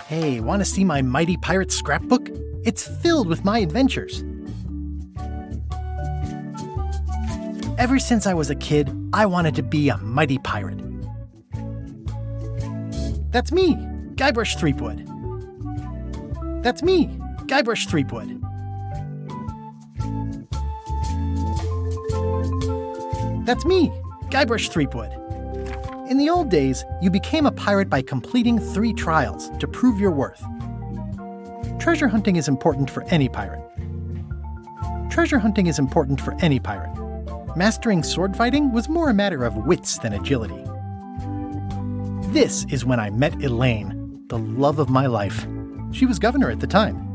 Hey, want to see my mighty pirate scrapbook? It's filled with my adventures. Ever since I was a kid, I wanted to be a mighty pirate. That's me, Guybrush Threepwood. That's me, Guybrush Threepwood. That's me, Guybrush Threepwood. In the old days, you became a pirate by completing 3 trials to prove your worth. Treasure hunting is important for any pirate. Treasure hunting is important for any pirate. Mastering sword fighting was more a matter of wits than agility. This is when I met Elaine, the love of my life. She was governor at the time.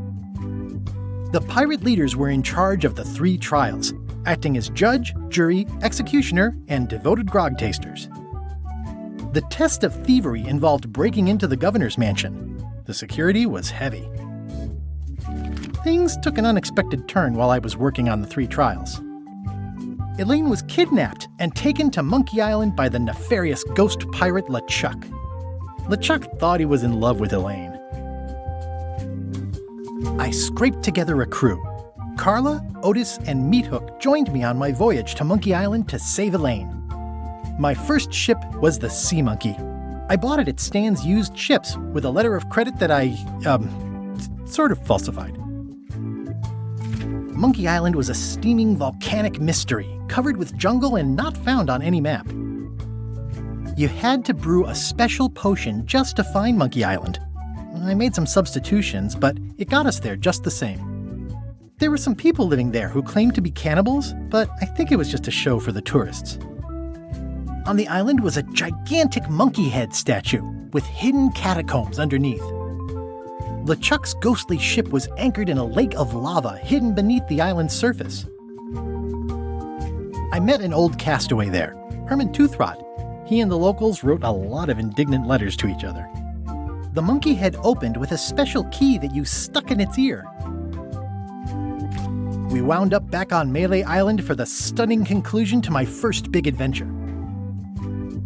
The pirate leaders were in charge of the 3 trials, acting as judge, jury, executioner, and devoted grog tasters. The test of thievery involved breaking into the governor's mansion. The security was heavy. Things took an unexpected turn while I was working on the 3 trials. Elaine was kidnapped and taken to Monkey Island by the nefarious ghost pirate LeChuck. LeChuck thought he was in love with Elaine. I scraped together a crew. Carla, Otis, and Meathook joined me on my voyage to Monkey Island to save Elaine. My first ship was the Sea Monkey. I bought it at Stan's used ships with a letter of credit that I, sort of falsified. Monkey Island was a steaming volcanic mystery, covered with jungle and not found on any map. You had to brew a special potion just to find Monkey Island. I made some substitutions, but it got us there just the same. There were some people living there who claimed to be cannibals, but I think it was just a show for the tourists. On the island was a gigantic monkey head statue with hidden catacombs underneath. LeChuck's ghostly ship was anchored in a lake of lava hidden beneath the island's surface. I met an old castaway there, Herman Toothrot. He and the locals wrote a lot of indignant letters to each other. The monkey head opened with a special key that you stuck in its ear. We wound up back on Melee Island for the stunning conclusion to my first big adventure.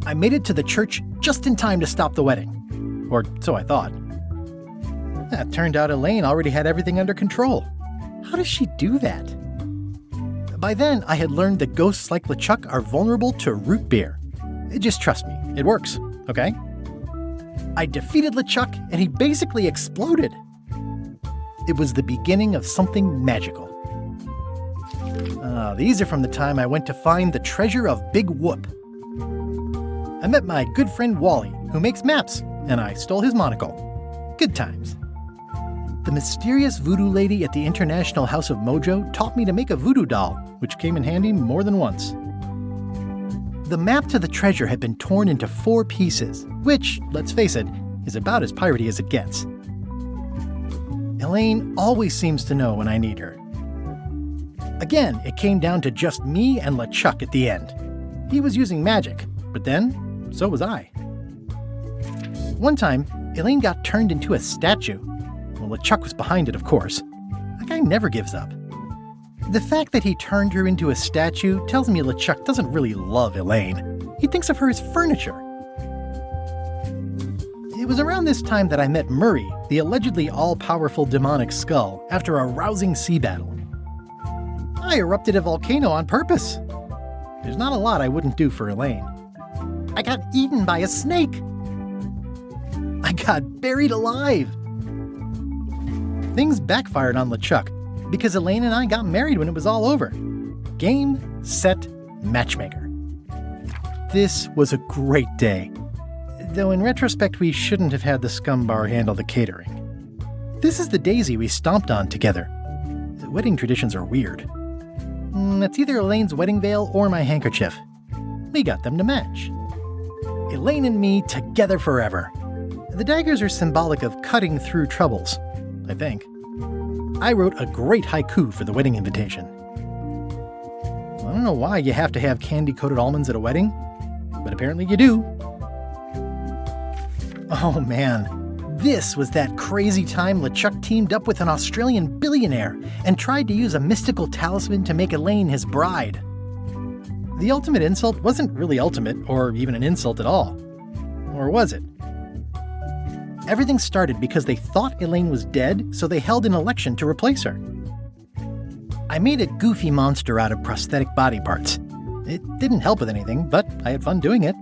I made it to the church just in time to stop the wedding. Or so I thought. It turned out Elaine already had everything under control. How does she do that? By then, I had learned that ghosts like LeChuck are vulnerable to root beer. Just trust me, it works, okay? I defeated LeChuck and he basically exploded. It was the beginning of something magical. These are from the time I went to find the treasure of Big Whoop. I met my good friend Wally, who makes maps, and I stole his monocle. Good times. The mysterious voodoo lady at the International House of Mojo taught me to make a voodoo doll, which came in handy more than once. The map to the treasure had been torn into 4 pieces, which, let's face it, is about as piratey as it gets. Elaine always seems to know when I need her. Again, it came down to just me and LeChuck at the end. He was using magic, but then, so was I. One time, Elaine got turned into a statue. Well, LeChuck was behind it, of course. That guy never gives up. The fact that he turned her into a statue tells me LeChuck doesn't really love Elaine. He thinks of her as furniture. It was around this time that I met Murray, the allegedly all-powerful demonic skull, after a rousing sea battle. I erupted a volcano on purpose. There's not a lot I wouldn't do for Elaine. I got eaten by a snake. I got buried alive. Things backfired on LeChuck because Elaine and I got married when it was all over. Game, set, matchmaker. This was a great day. Though in retrospect, we shouldn't have had the scum bar handle the catering. This is the daisy we stomped on together. Wedding traditions are weird. It's either Elaine's wedding veil or my handkerchief. We got them to match. Elaine and me together forever. The daggers are symbolic of cutting through troubles, I think. I wrote a great haiku for the wedding invitation. I don't know why you have to have candy-coated almonds at a wedding, but apparently you do. Oh man, this was that crazy time LeChuck teamed up with an Australian billionaire and tried to use a mystical talisman to make Elaine his bride. the ultimate insult wasn't really ultimate or even an insult at all. Or was it? Everything started because they thought Elaine was dead, so they held an election to replace her. I made a goofy monster out of prosthetic body parts. It didn't help with anything, but I had fun doing it.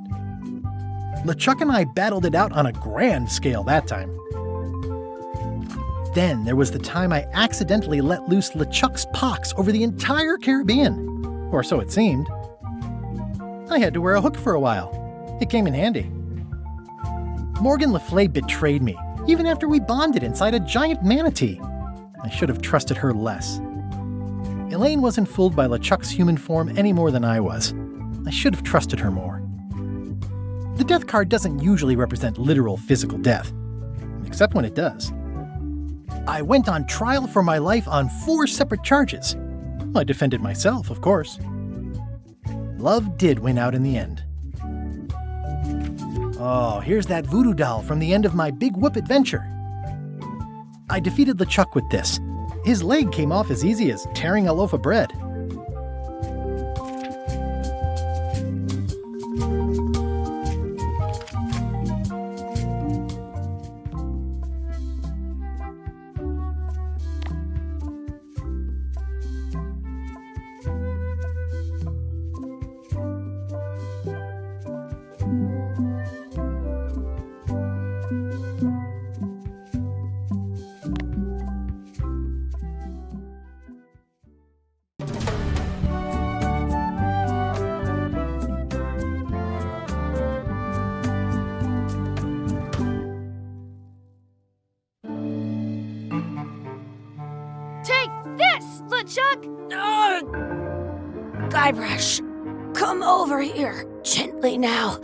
LeChuck and I battled it out on a grand scale that time. Then there was the time I accidentally let loose LeChuck's pox over the entire Caribbean. Or so it seemed. I had to wear a hook for a while. It came in handy. Morgan Le Fay betrayed me, even after we bonded inside a giant manatee. I should have trusted her less. Elaine wasn't fooled by LeChuck's human form any more than I was. I should have trusted her more. The death card doesn't usually represent literal physical death, except when it does. I went on trial for my life on 4 separate charges. I defended myself, of course. Love did win out in the end. Oh, here's that voodoo doll from the end of my Big Whoop adventure. I defeated LeChuck with this. His leg came off as easy as tearing a loaf of bread. Chuck! Guybrush, come over here. Gently now.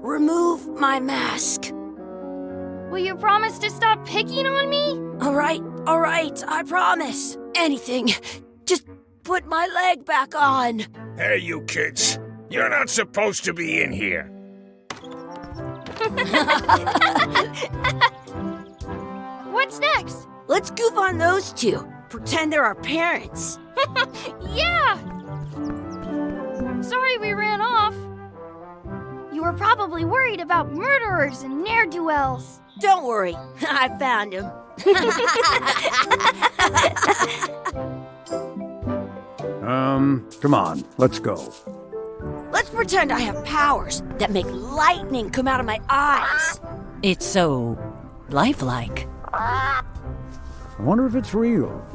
Remove my mask. Will you promise to stop picking on me? All right, I promise. Anything. Just put my leg back on. Hey, you kids. You're not supposed to be in here. What's next? Let's goof on those two. Pretend they're our parents. Yeah! Sorry we ran off. You were probably worried about murderers and ne'er-do-wells. Don't worry, I found him. Come on, let's go. Let's pretend I have powers that make lightning come out of my eyes. It's so lifelike. I wonder if it's real.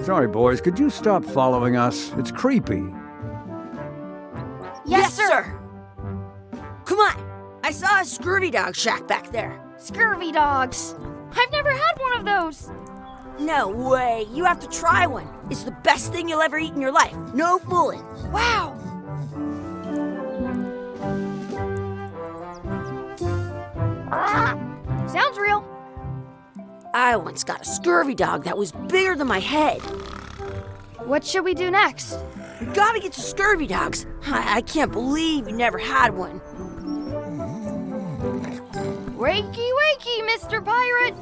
Sorry, boys, could you stop following us? It's creepy. Yes, sir. Come on. I saw a scurvy dog shack back there. Scurvy dogs. I've never had one of those. No way. You have to try one. It's the best thing you'll ever eat in your life. No fooling. Wow. Sounds real. I once got a scurvy dog that was bigger than my head. What should we do next? We gotta get to scurvy dogs. I can't believe you never had one. Wakey, wakey, Mr. Pirate.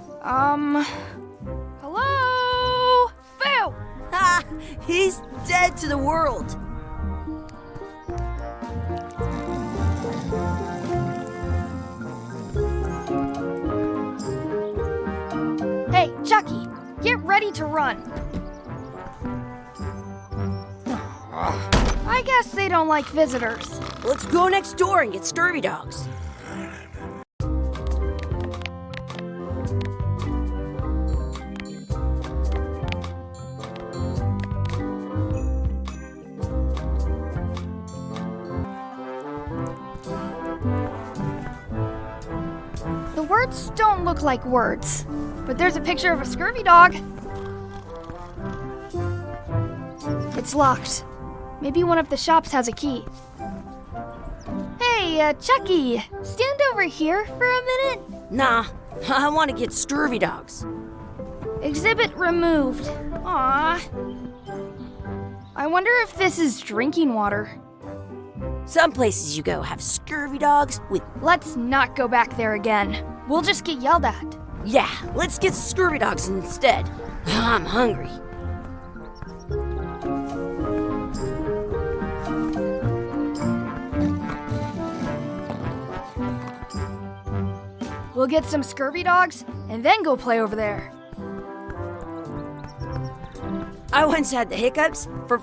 Hello? Phil! Ha! He's dead to the world. Hey, Chucky, get ready to run. I guess they don't like visitors. Let's go next door and get scurvy dogs. The words don't look like words, but there's a picture of a scurvy dog. It's locked. Maybe one of the shops has a key. Hey, Chucky, stand over here for a minute. Nah, I want to get scurvy dogs. Exhibit removed. Aww. I wonder if this is drinking water. Some places you go have scurvy dogs with... Let's not go back there again. We'll just get yelled at. Yeah, let's get scurvy dogs instead. I'm hungry. We'll get some scurvy dogs and then go play over there. I once had the hiccups for...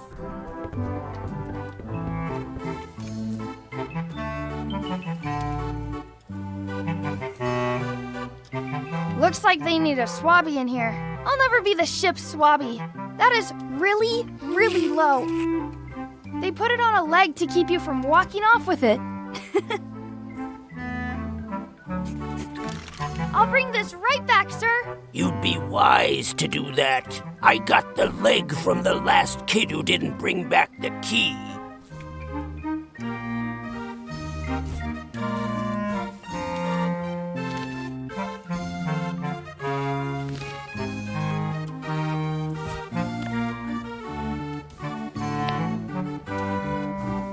Looks like they need a swabby in here. I'll never be the ship's swabby. That is really, really low. They put it on a leg to keep you from walking off with it. I'll bring this right back, sir. You'd be wise to do that. I got the leg from the last kid who didn't bring back the key.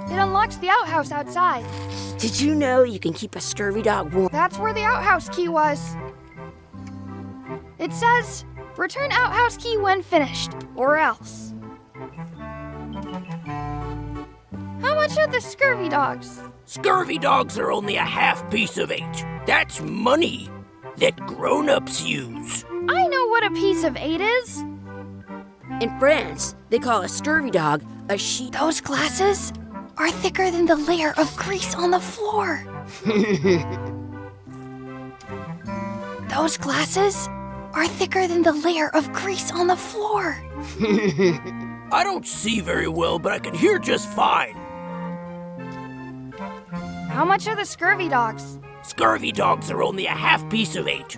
It unlocks the outhouse outside. Did you know you can keep a scurvy dog warm? That's where the outhouse key was. It says, return outhouse key when finished, or else. How much are the scurvy dogs? Scurvy dogs are only a half piece of 8. That's money that grown-ups use. I know what a piece of 8 is. In France, they call a scurvy dog a sheep. Those glasses are thicker than the layer of grease on the floor. Those glasses are thicker than the layer of grease on the floor. I don't see very well, but I can hear just fine. How much are the scurvy dogs? Scurvy dogs are only a half piece of 8.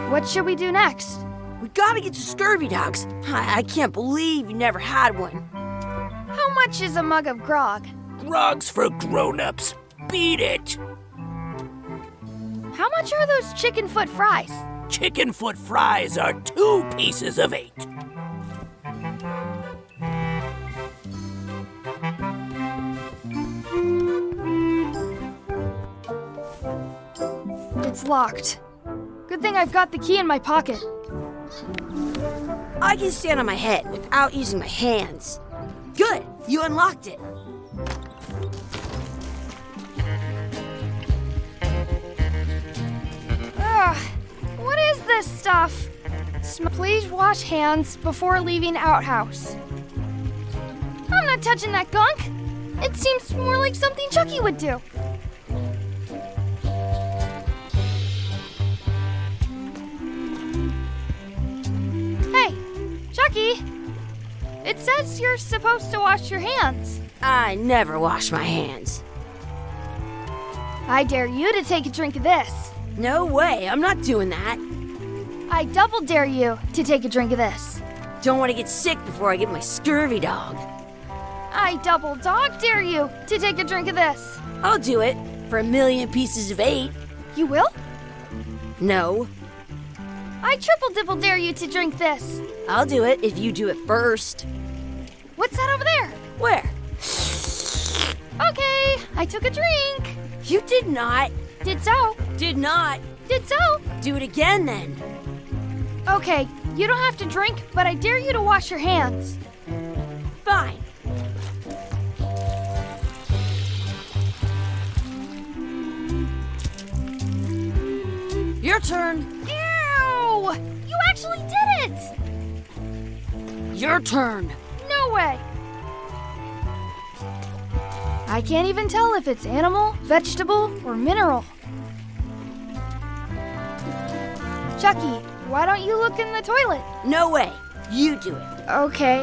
What should we do next? We gotta get to scurvy dogs. I can't believe you never had one. How much is a mug of grog? Grog's for grown-ups. Beat it. How much are those chicken foot fries? Chicken foot fries are 2 pieces of 8. It's locked. Good thing I've got the key in my pocket. I can stand on my head without using my hands. Good, you unlocked it. Ugh, what is this stuff? Please wash hands before leaving outhouse. I'm not touching that gunk. It seems more like something Chucky would do. Hey, Chucky. It says you're supposed to wash your hands. I never wash my hands. I dare you to take a drink of this. No way, I'm not doing that. I double dare you to take a drink of this. Don't want to get sick before I get my scurvy dog. I double dog dare you to take a drink of this. I'll do it for 1,000,000 pieces of 8. You will? No, I triple dibble dare you to drink this. I'll do it if you do it first. What's that over there? Where? Okay, I took a drink. You did not. Did so. Did not. Did so. Do it again then. Okay, you don't have to drink, but I dare you to wash your hands. Fine. Your turn. Ew! You actually did it! Your turn. No way. I can't even tell if it's animal, vegetable, or mineral. Chucky, why don't you look in the toilet? No way. You do it. Okay.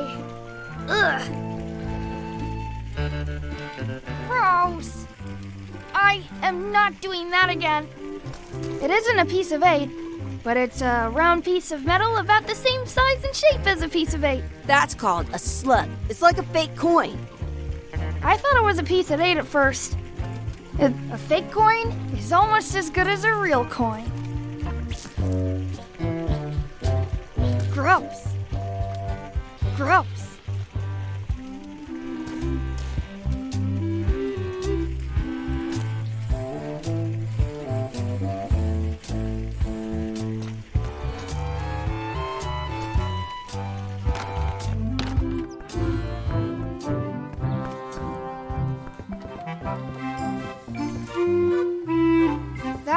Ugh. Gross. I am not doing that again. It isn't a piece of 8, but it's a round piece of metal about the same size and shape as a piece of 8. That's called a slug. It's like a fake coin. I thought it was a piece of 8 at first. A fake coin is almost as good as a real coin. Gross. Gross.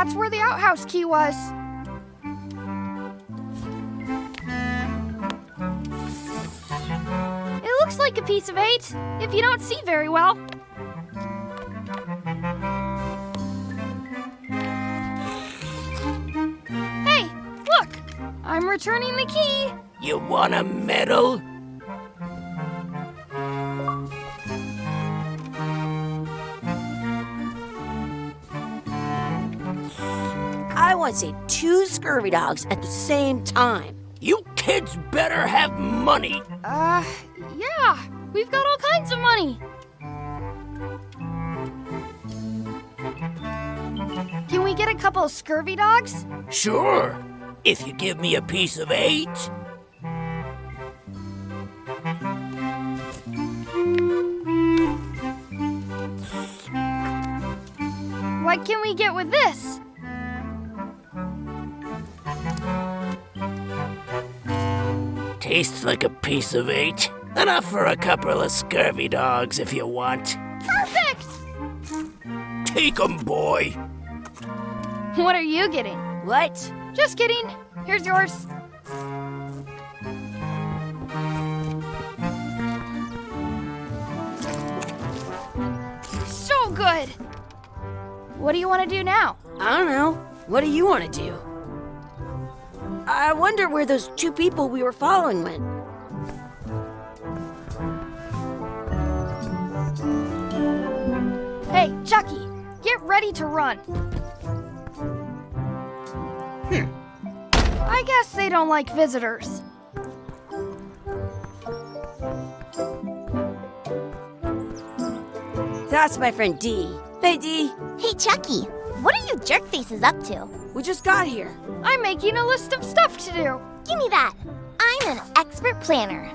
that's where the outhouse key was. It looks like a piece of 8, if you don't see very well. Hey, look! I'm returning the key. You want a medal? I want to say 2 scurvy dogs at the same time. You kids better have money. Yeah, we've got all kinds of money. Can we get a couple of scurvy dogs? Sure, if you give me a piece of 8. What can we get with this? Tastes like a piece of 8. Enough for a couple of scurvy dogs if you want. Perfect! Take 'em, boy. What are you getting? What? Just kidding. Here's yours. So good. What do you want to do now? I don't know. What do you want to do? I wonder where those 2 people we were following went. Hey, Chucky, get ready to run. I guess they don't like visitors. That's my friend Dee. Hey, Dee. Hey, Chucky, what are you jerk faces up to? We just got here. I'm making a list of stuff to do. Give me that. I'm an expert planner.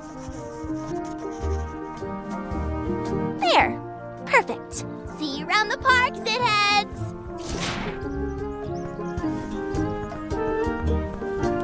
There. Perfect. See you around the park, shitheads.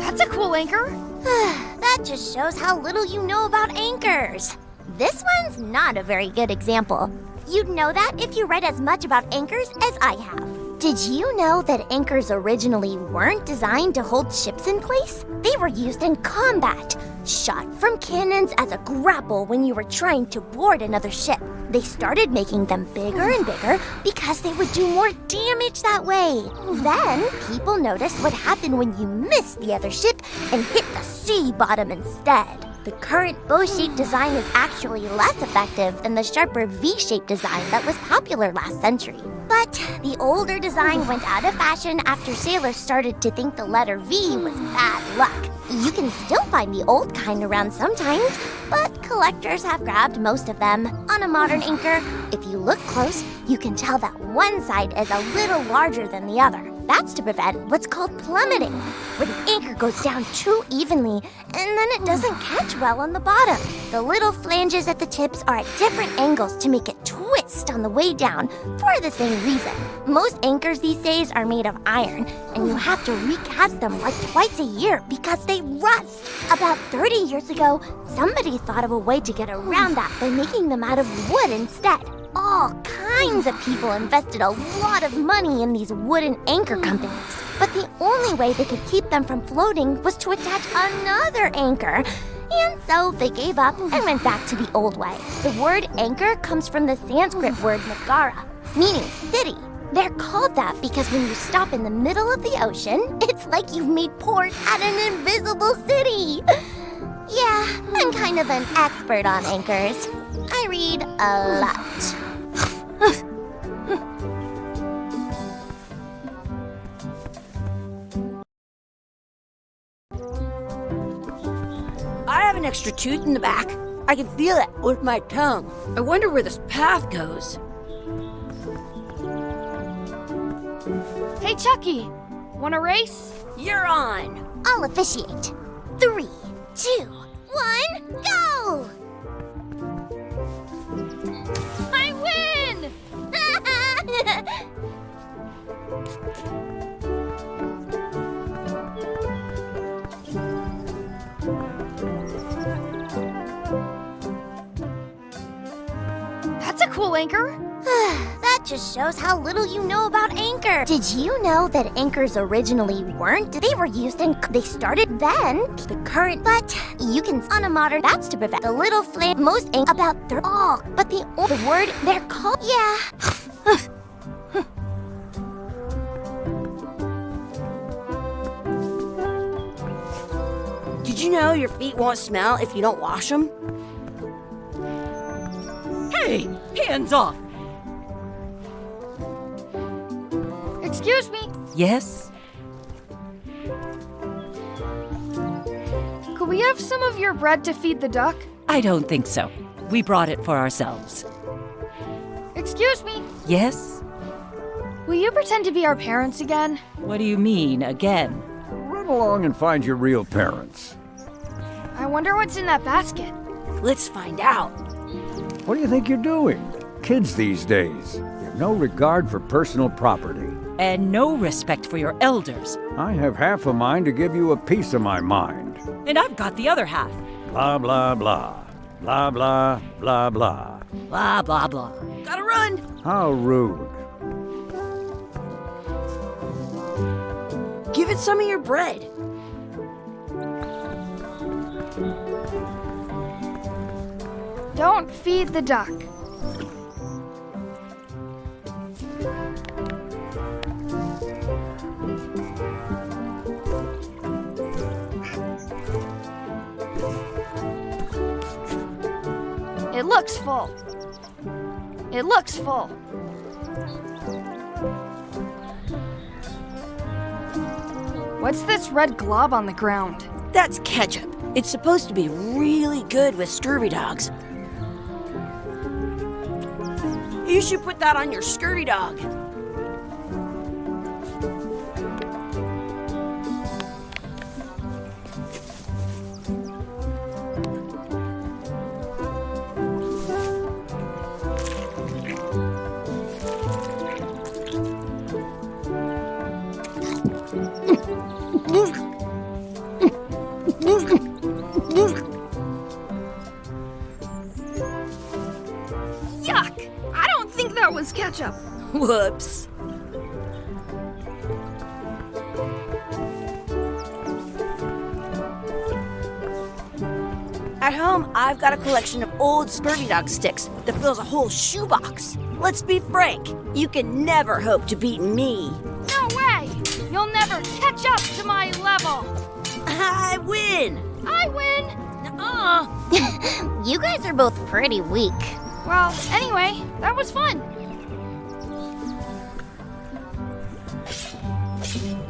That's a cool anchor. That just shows how little you know about anchors. This one's not a very good example. You'd know that if you read as much about anchors as I have. Did you know that anchors originally weren't designed to hold ships in place? They were used in combat, shot from cannons as a grapple when you were trying to board another ship. They started making them bigger and bigger because they would do more damage that way. Then, people noticed what happened when you missed the other ship and hit the sea bottom instead. The current bow-shaped design is actually less effective than the sharper V-shaped design that was popular last century. But the older design went out of fashion after sailors started to think the letter V was bad luck. You can still find the old kind around sometimes, but collectors have grabbed most of them. On a modern anchor, if you look close, you can tell that one side is a little larger than the other. That's to prevent what's called plummeting, where the anchor goes down too evenly and then it doesn't catch well on the bottom. The little flanges at the tips are at different angles to make it twist on the way down for the same reason. Most anchors these days are made of iron, and you have to recast them like twice a year because they rust. About 30 years ago, somebody thought of a way to get around that by making them out of wood instead. All kinds of people invested a lot of money in these wooden anchor companies. But the only way they could keep them from floating was to attach another anchor. And so they gave up and went back to the old way. The word anchor comes from the Sanskrit word nagara, meaning city. They're called that because when you stop in the middle of the ocean, it's like you've made port at an invisible city. Yeah, I'm kind of an expert on anchors. I read a lot. I have an extra tooth in the back. I can feel it with my tongue. I wonder where this path goes. Hey, Chucky, want a race? You're on. I'll officiate. 3, 2, 1, go! I win! That's a cool anchor. That That just shows how little you know about anchors. Did you know that anchors originally weren't? They were used and they started then. The current, but you can on a modern. That's to prevent the little flame. Most anchors about their all, but the word they're called. Yeah. Did you know your feet won't smell if you don't wash them? Hey, hands off! Excuse me, Yes? could we have some of your bread to feed the duck? I don't think so. We brought it for ourselves. Excuse me, Yes? will you pretend to be our parents again? What do you mean, again? Run along and find your real parents. I wonder what's in that basket. Let's find out. What do you think you're doing? Kids these days, they have no regard for personal property. And no respect for your elders. I have half a mind to give you a piece of my mind. And I've got the other half. Blah, blah, blah. Blah, blah, blah, blah. Blah, blah, blah. Gotta run. How rude. Give it some of your bread. Don't feed the duck. It looks full. It looks full. What's this red glob on the ground? That's ketchup. It's supposed to be really good with scurvy dogs. You should put that on your scurvy dog. Yuck! I don't think that was ketchup. Whoops. At home, I've got a collection of old scurvy dog sticks that fills a whole shoebox. Let's be frank, you can never hope to beat me. No way! You'll never catch up to my level. I win! I win! Nuh-uh. You guys are both pretty weak. Well, anyway, that was fun.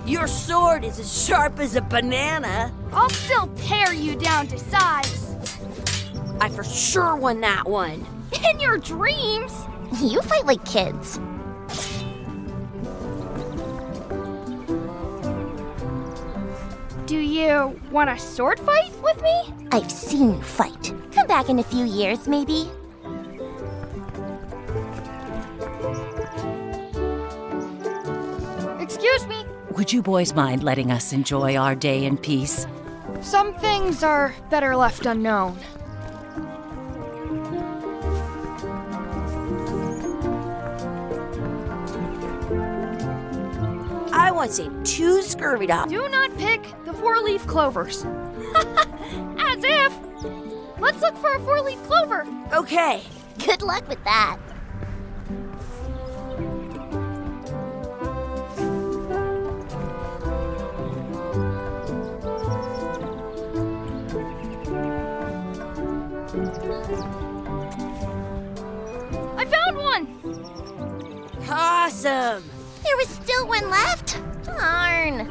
Your sword is as sharp as a banana. I'll still pare you down to size. I for sure won that one. In your dreams! You fight like kids. Do you want a sword fight with me? I've seen you fight. Come back in a few years, maybe. Excuse me. Would you boys mind letting us enjoy our day in peace? Some things are better left unknown. I once ate 2 scurvy dogs. Do not pick the 4-leaf clovers. As if! Let's look for a 4-leaf clover. Okay. Good luck with that. I found one! Awesome. There was still one left? Darn.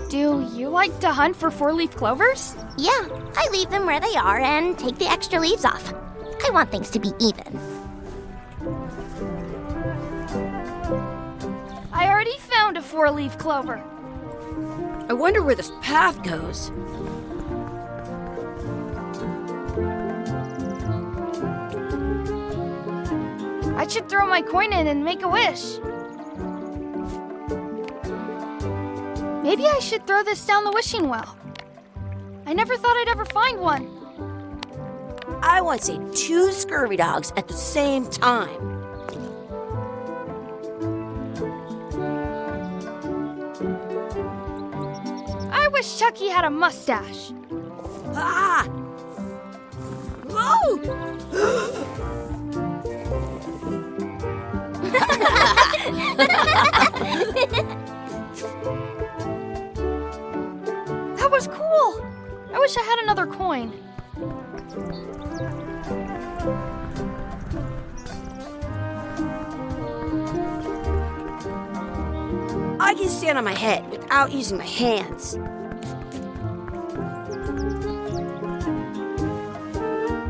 Do you like to hunt for 4-leaf clovers? Yeah, I leave them where they are and take the extra leaves off. I want things to be even. I already found a 4-leaf clover. I wonder where this path goes. I should throw my coin in and make a wish. Maybe I should throw this down the wishing well. I never thought I'd ever find one. I once see 2 scurvy dogs at the same time. I wish Chucky had a mustache. Ah! Whoa! That was cool. I wish I had another coin. I can stand on my head without using my hands.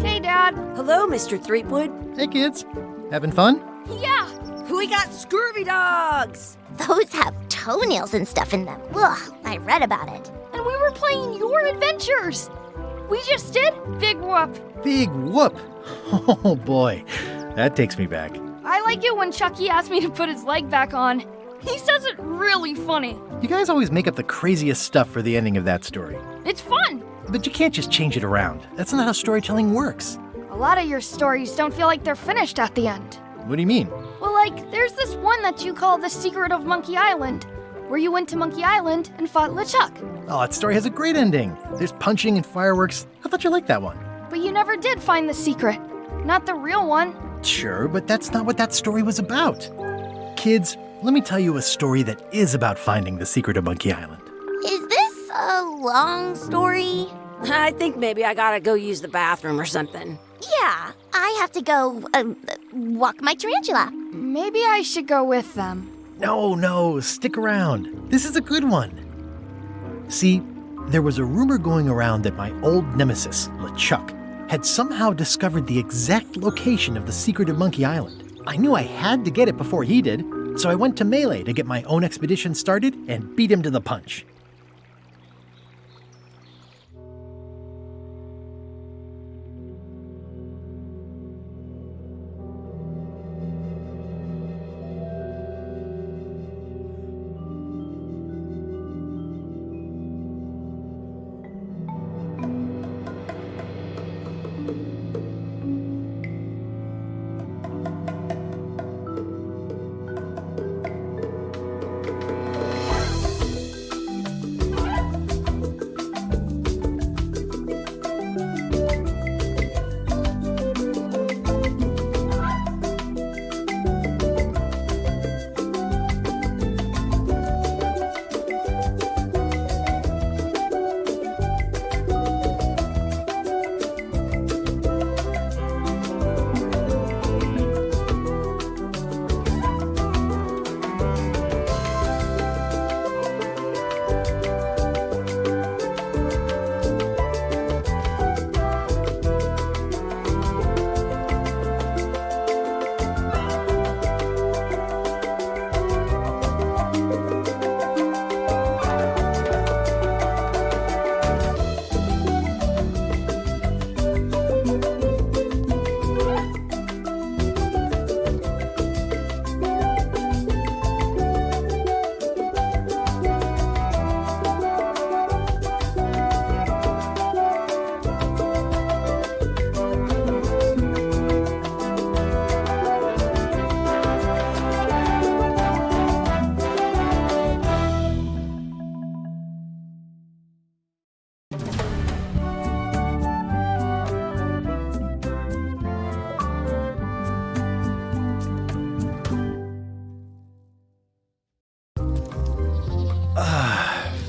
Hey, Dad. Hello, Mr. Threepwood. Hey, kids. Having fun? Yeah. We got scurvy dogs! Those have toenails and stuff in them. Ugh, I read about it. And we were playing your adventures. We just did Big Whoop. Big whoop. Oh, boy. That takes me back. I like it when Chucky asked me to put his leg back on. He says it really funny. You guys always make up the craziest stuff for the ending of that story. It's fun. But you can't just change it around. That's not how storytelling works. A lot of your stories don't feel like they're finished at the end. What do you mean? Well, like, there's this one that you call The Secret of Monkey Island, where you went to Monkey Island and fought LeChuck. Oh, that story has a great ending. There's punching and fireworks. I thought you liked that one. But you never did find the secret. Not the real one. Sure, but that's not what that story was about. Kids, let me tell you a story that is about finding the secret of Monkey Island. Is this a long story? I think maybe I gotta go use the bathroom or something. Yeah, I have to go walk my tarantula. Maybe I should go with them. No, stick around. This is a good one. See, there was a rumor going around that my old nemesis, LeChuck, had somehow discovered the exact location of the secret of Monkey Island. I knew I had to get it before he did, so I went to Melee to get my own expedition started and beat him to the punch.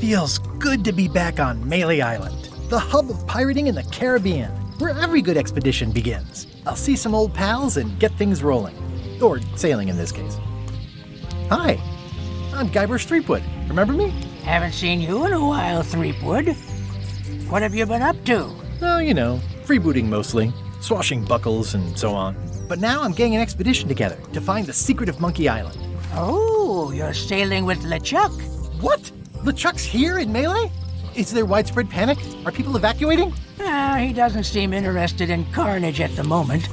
Feels good to be back on Melee Island, the hub of pirating in the Caribbean, where every good expedition begins. I'll see some old pals and get things rolling. Or sailing in this case. Hi, I'm Guybrush Threepwood. Remember me? Haven't seen you in a while, Threepwood. What have you been up to? Oh, you know, freebooting mostly, swashing buckles and so on. But now I'm getting an expedition together to find the secret of Monkey Island. Oh, you're sailing with LeChuck. What? LeChuck's here in Melee? Is there widespread panic? Are people evacuating? He doesn't seem interested in carnage at the moment.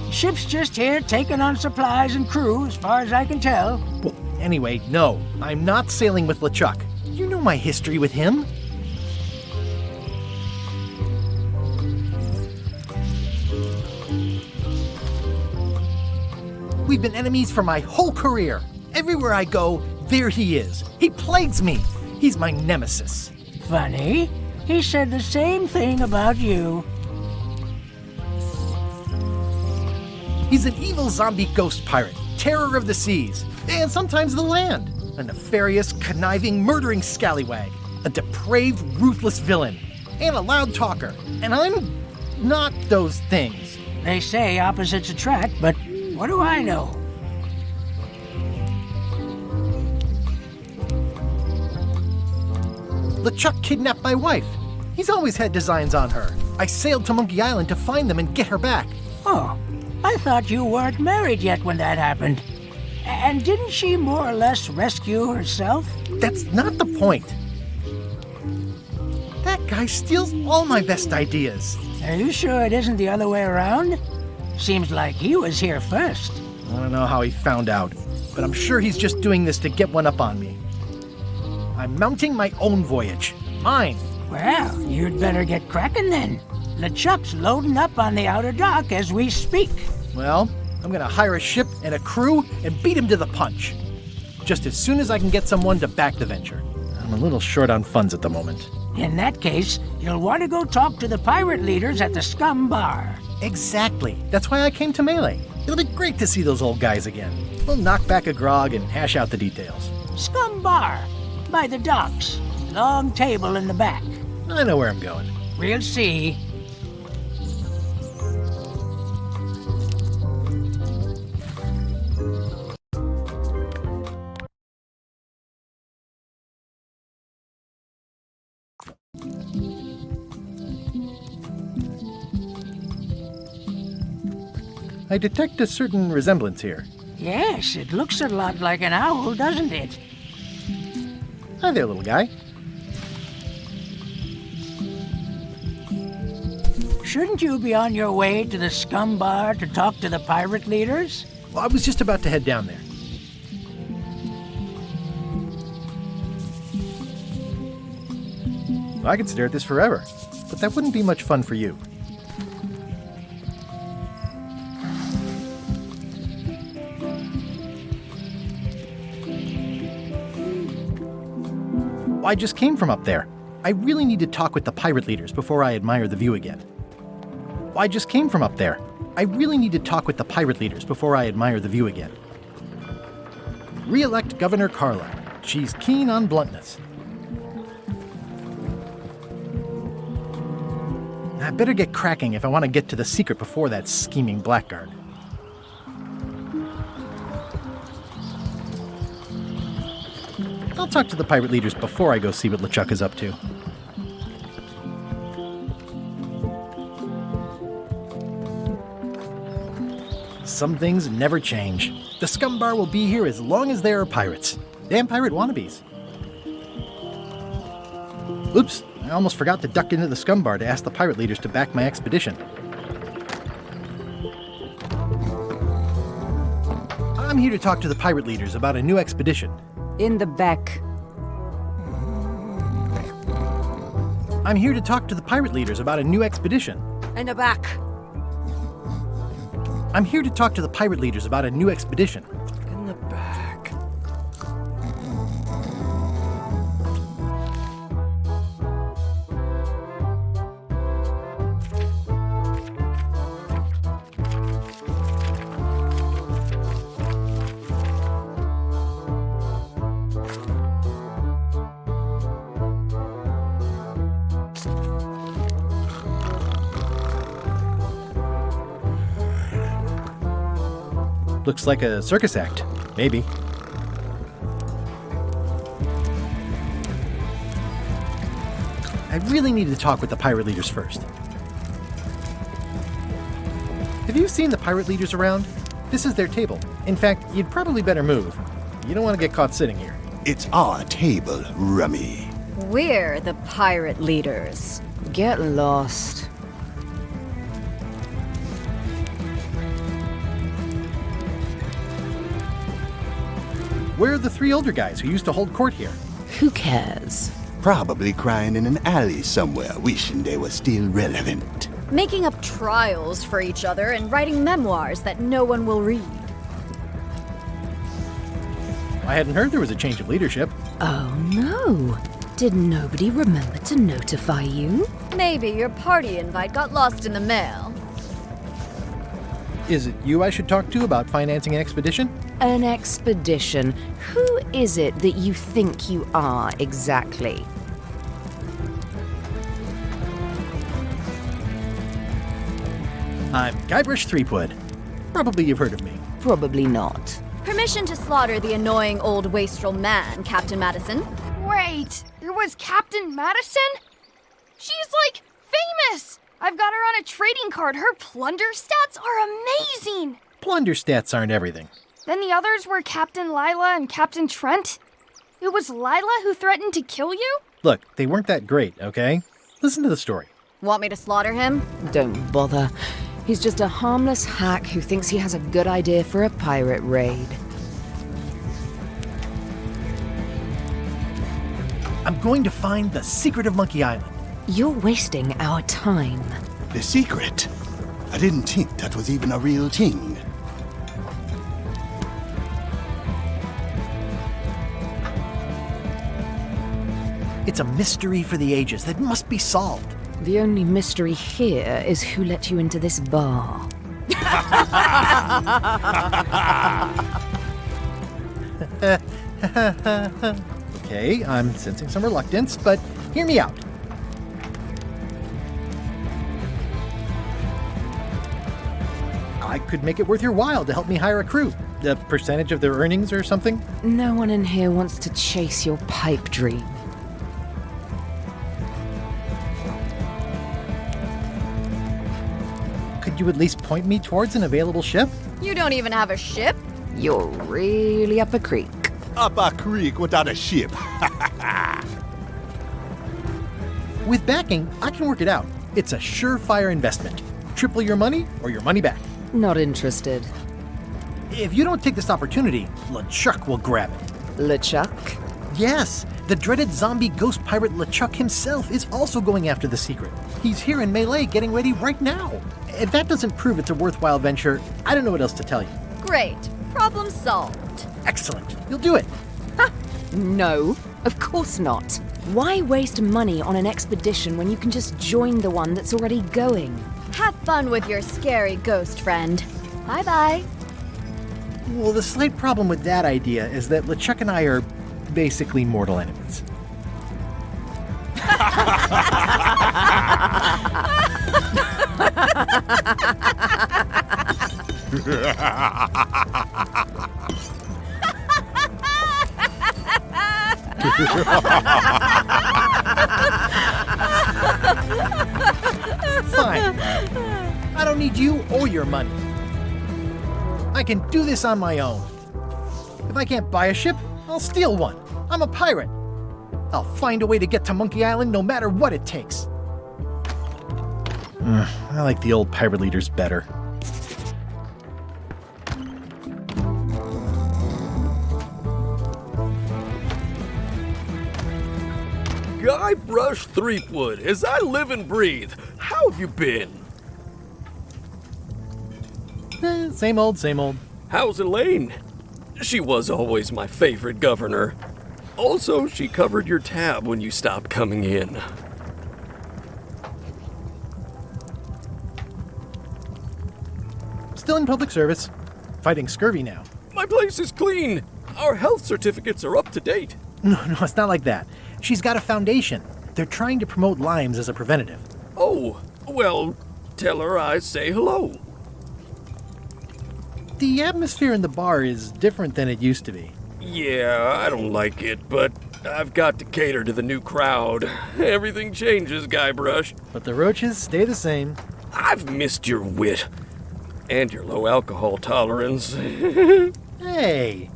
Ship's just here taking on supplies and crew, as far as I can tell. Well, anyway, no, I'm not sailing with LeChuck. You know my history with him. We've been enemies for my whole career. Everywhere I go, there he is. He plagues me. He's my nemesis. Funny. He said the same thing about you. He's an evil zombie ghost pirate, terror of the seas, and sometimes the land. A nefarious, conniving, murdering scallywag. A depraved, ruthless villain. And a loud talker. And I'm not those things. They say opposites attract, but what do I know? LeChuck kidnapped my wife. He's always had designs on her. I sailed to Monkey Island to find them and get her back. Oh, I thought you weren't married yet when that happened. And didn't she more or less rescue herself? That's not the point. That guy steals all my best ideas. Are you sure it isn't the other way around? Seems like he was here first. I don't know how he found out, but I'm sure he's just doing this to get one up on me. I'm mounting my own voyage. Mine. Well, you'd better get cracking then. LeChuck's loading up on the outer dock as we speak. Well, I'm gonna hire a ship and a crew and beat him to the punch. Just as soon as I can get someone to back the venture. I'm a little short on funds at the moment. In that case, you'll want to go talk to the pirate leaders at the Scum Bar. Exactly. That's why I came to Melee. It'll be great to see those old guys again. We'll knock back a grog and hash out the details. Scum Bar, by the docks. Long table in the back. I know where I'm going. We'll see. I detect a certain resemblance here. Yes, it looks a lot like an owl, doesn't it? Hi there, little guy. Shouldn't you be on your way to the Scum Bar to talk to the pirate leaders? Well, I was just about to head down there. Well, I could stare at this forever, but that wouldn't be much fun for you. I just came from up there. I really need to talk with the pirate leaders before I admire the view again. I just came from up there. I really need to talk with the pirate leaders before I admire the view again. Re-elect Governor Carla. She's keen on bluntness. I better get cracking if I want to get to the secret before that scheming blackguard. I'll talk to the pirate leaders before I go see what LeChuck is up to. Some things never change. The Scum Bar will be here as long as there are pirates. Damn pirate wannabes. Oops, I almost forgot to duck into the Scum Bar to ask the pirate leaders to back my expedition. I'm here to talk to the pirate leaders about a new expedition. In the back. I'm here to talk to the pirate leaders about a new expedition. In the back. I'm here to talk to the pirate leaders about a new expedition. In the back. Looks like a circus act. Maybe. I really need to talk with the pirate leaders first. Have you seen the pirate leaders around? This is their table. In fact, you'd probably better move. You don't want to get caught sitting here. It's our table, Rummy. We're the pirate leaders. Get lost. Where are the three older guys who used to hold court here? Who cares? Probably crying in an alley somewhere, wishing they were still relevant. Making up trials for each other and writing memoirs that no one will read. I hadn't heard there was a change of leadership. Oh no. Did nobody remember to notify you? Maybe your party invite got lost in the mail. Is it you I should talk to about financing an expedition? An expedition? Who is it that you think you are exactly? I'm Guybrush Threepwood. Probably you've heard of me. Probably not. Permission to slaughter the annoying old wastrel man, Captain Madison. Wait, there was Captain Madison? She's like famous! I've got her on a trading card. Her plunder stats are amazing! Plunder stats aren't everything. Then the others were Captain Lila and Captain Trent. It was Lila who threatened to kill you? Look, they weren't that great, okay? Listen to the story. Want me to slaughter him? Don't bother. He's just a harmless hack who thinks he has a good idea for a pirate raid. I'm going to find the secret of Monkey Island. You're wasting our time. The secret? I didn't think that was even a real thing. It's a mystery for the ages that must be solved. The only mystery here is who let you into this bar. Okay, I'm sensing some reluctance, but hear me out. I could make it worth your while to help me hire a crew. A percentage of their earnings or something? No one in here wants to chase your pipe dream. Could you at least point me towards an available ship? You don't even have a ship? You're really up a creek. Up a creek without a ship. With backing, I can work it out. It's a surefire investment. Triple your money or your money back. Not interested. If you don't take this opportunity, LeChuck will grab it. LeChuck? Yes, the dreaded zombie ghost pirate LeChuck himself is also going after the secret. He's here in Melee getting ready right now. If that doesn't prove it's a worthwhile venture, I don't know what else to tell you. Great. Problem solved. Excellent. You'll do it. No, of course not. Why waste money on an expedition when you can just join the one that's already going? Have fun with your scary ghost friend. Bye-bye. Well, the slight problem with that idea is that LeChuck and I are basically mortal enemies. Fine. I don't need you or your money. I can do this on my own. If I can't buy a ship, I'll steal one. I'm a pirate. I'll find a way to get to Monkey Island no matter what it takes. I like the old pirate leaders better. Guybrush Threepwood, as I live and breathe. How have you been? Same old, same old. How's Elaine? She was always my favorite governor. Also, she covered your tab when you stopped coming in. Still in public service. Fighting scurvy now. My place is clean. Our health certificates are up to date. No, it's not like that. She's got a foundation. They're trying to promote limes as a preventative. Oh, well, tell her I say hello. The atmosphere in the bar is different than it used to be. Yeah, I don't like it, but I've got to cater to the new crowd. Everything changes, Guybrush. But the roaches stay the same. I've missed your wit. And your low alcohol tolerance. Hey!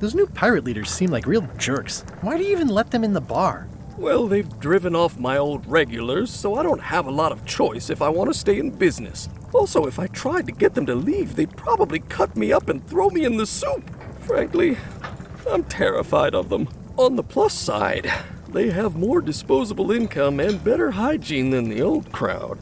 Those new pirate leaders seem like real jerks. Why do you even let them in the bar? Well, they've driven off my old regulars, so I don't have a lot of choice if I want to stay in business. Also, if I tried to get them to leave, they'd probably cut me up and throw me in the soup. Frankly, I'm terrified of them. On the plus side, they have more disposable income and better hygiene than the old crowd.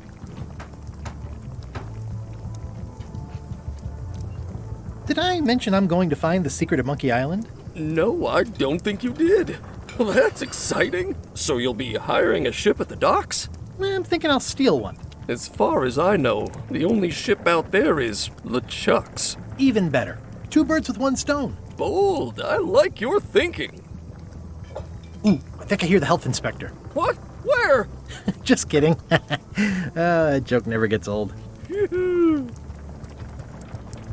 Did I mention I'm going to find the secret of Monkey Island? No, I don't think you did. Well, that's exciting. So you'll be hiring a ship at the docks? I'm thinking I'll steal one. As far as I know, the only ship out there is LeChuck's. Even better. 2 birds with 1 stone. Bold. I like your thinking. Ooh, I think I hear the health inspector. What? Where? Just kidding. That joke never gets old.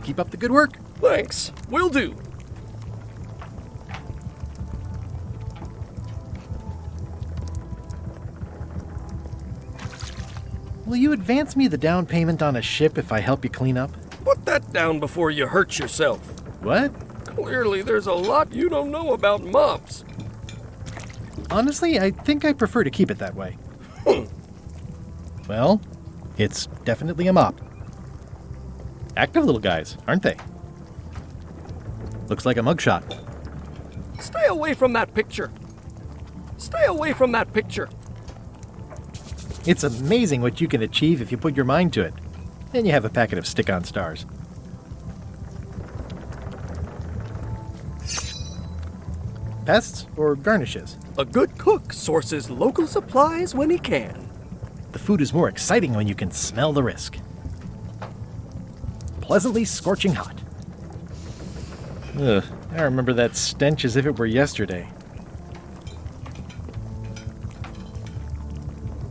Keep up the good work. Thanks. Will do. Will you advance me the down payment on a ship if I help you clean up? Put that down before you hurt yourself. What? Clearly, there's a lot you don't know about mops. Honestly, I think I prefer to keep it that way. Well, it's definitely a mop. Active little guys, aren't they? Looks like a mugshot. Stay away from that picture. Stay away from that picture. It's amazing what you can achieve if you put your mind to it. Then you have a packet of stick-on stars. Pests or garnishes? A good cook sources local supplies when he can. The food is more exciting when you can smell the risk. Pleasantly scorching hot. Ugh, I remember that stench as if it were yesterday.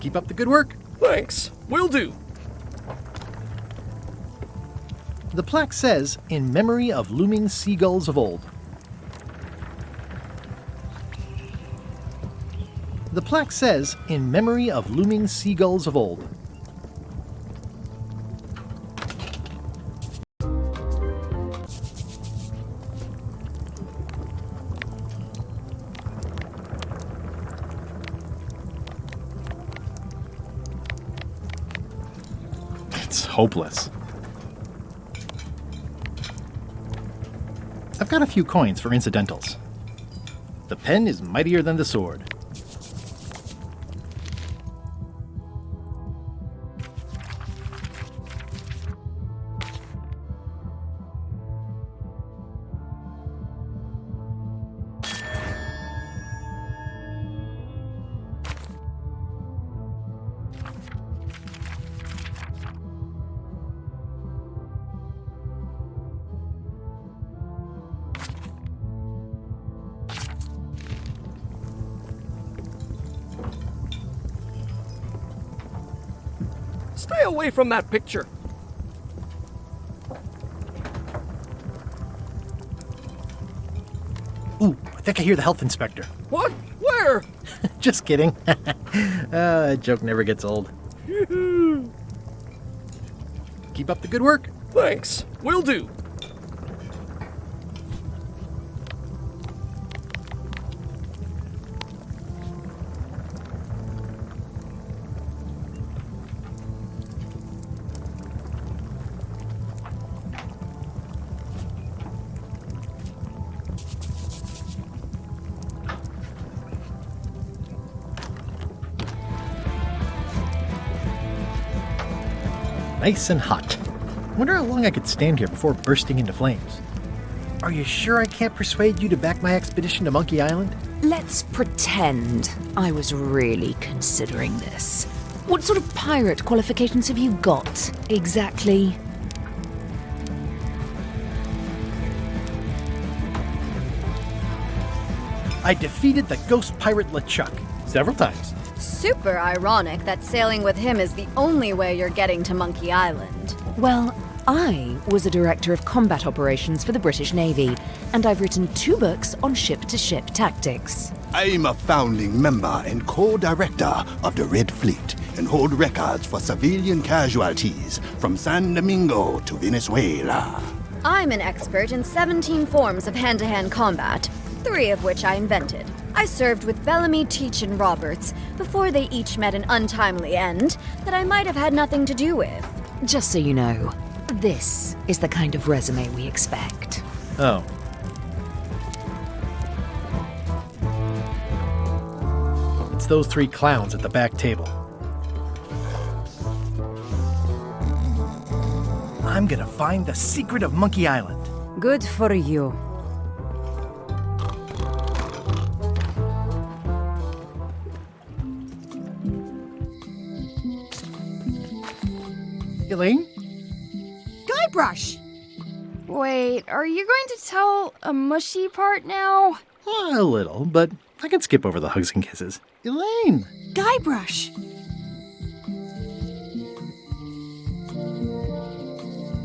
Keep up the good work. Thanks. Will do. The plaque says, "In memory of looming seagulls of old." The plaque says, "In memory of looming seagulls of old." It's hopeless. I've got a few coins for incidentals. The pen is mightier than the sword. Stay away from that picture. Ooh, I think I hear the health inspector. What? Where? Just kidding. That joke never gets old. Keep up the good work. Thanks. Will do. Nice and hot. Wonder how long I could stand here before bursting into flames. Are you sure I can't persuade you to back my expedition to Monkey Island? Let's pretend I was really considering this. What sort of pirate qualifications have you got, exactly? I defeated the ghost pirate LeChuck several times. Super ironic that sailing with him is the only way you're getting to Monkey Island. Well, I was a director of combat operations for the British Navy, and I've written 2 books on ship-to-ship tactics. I'm a founding member and co-director of the Red Fleet and hold records for civilian casualties from San Domingo to Venezuela. I'm an expert in 17 forms of hand-to-hand combat, 3 of which I invented. I served with Bellamy, Teach, and Roberts before they each met an untimely end that I might have had nothing to do with. Just so you know, this is the kind of resume we expect. Oh. It's those 3 clowns at the back table. I'm gonna find the secret of Monkey Island. Good for you. Elaine? Guybrush! Wait, are you going to tell a mushy part now? A little, but I can skip over the hugs and kisses. Elaine! Guybrush!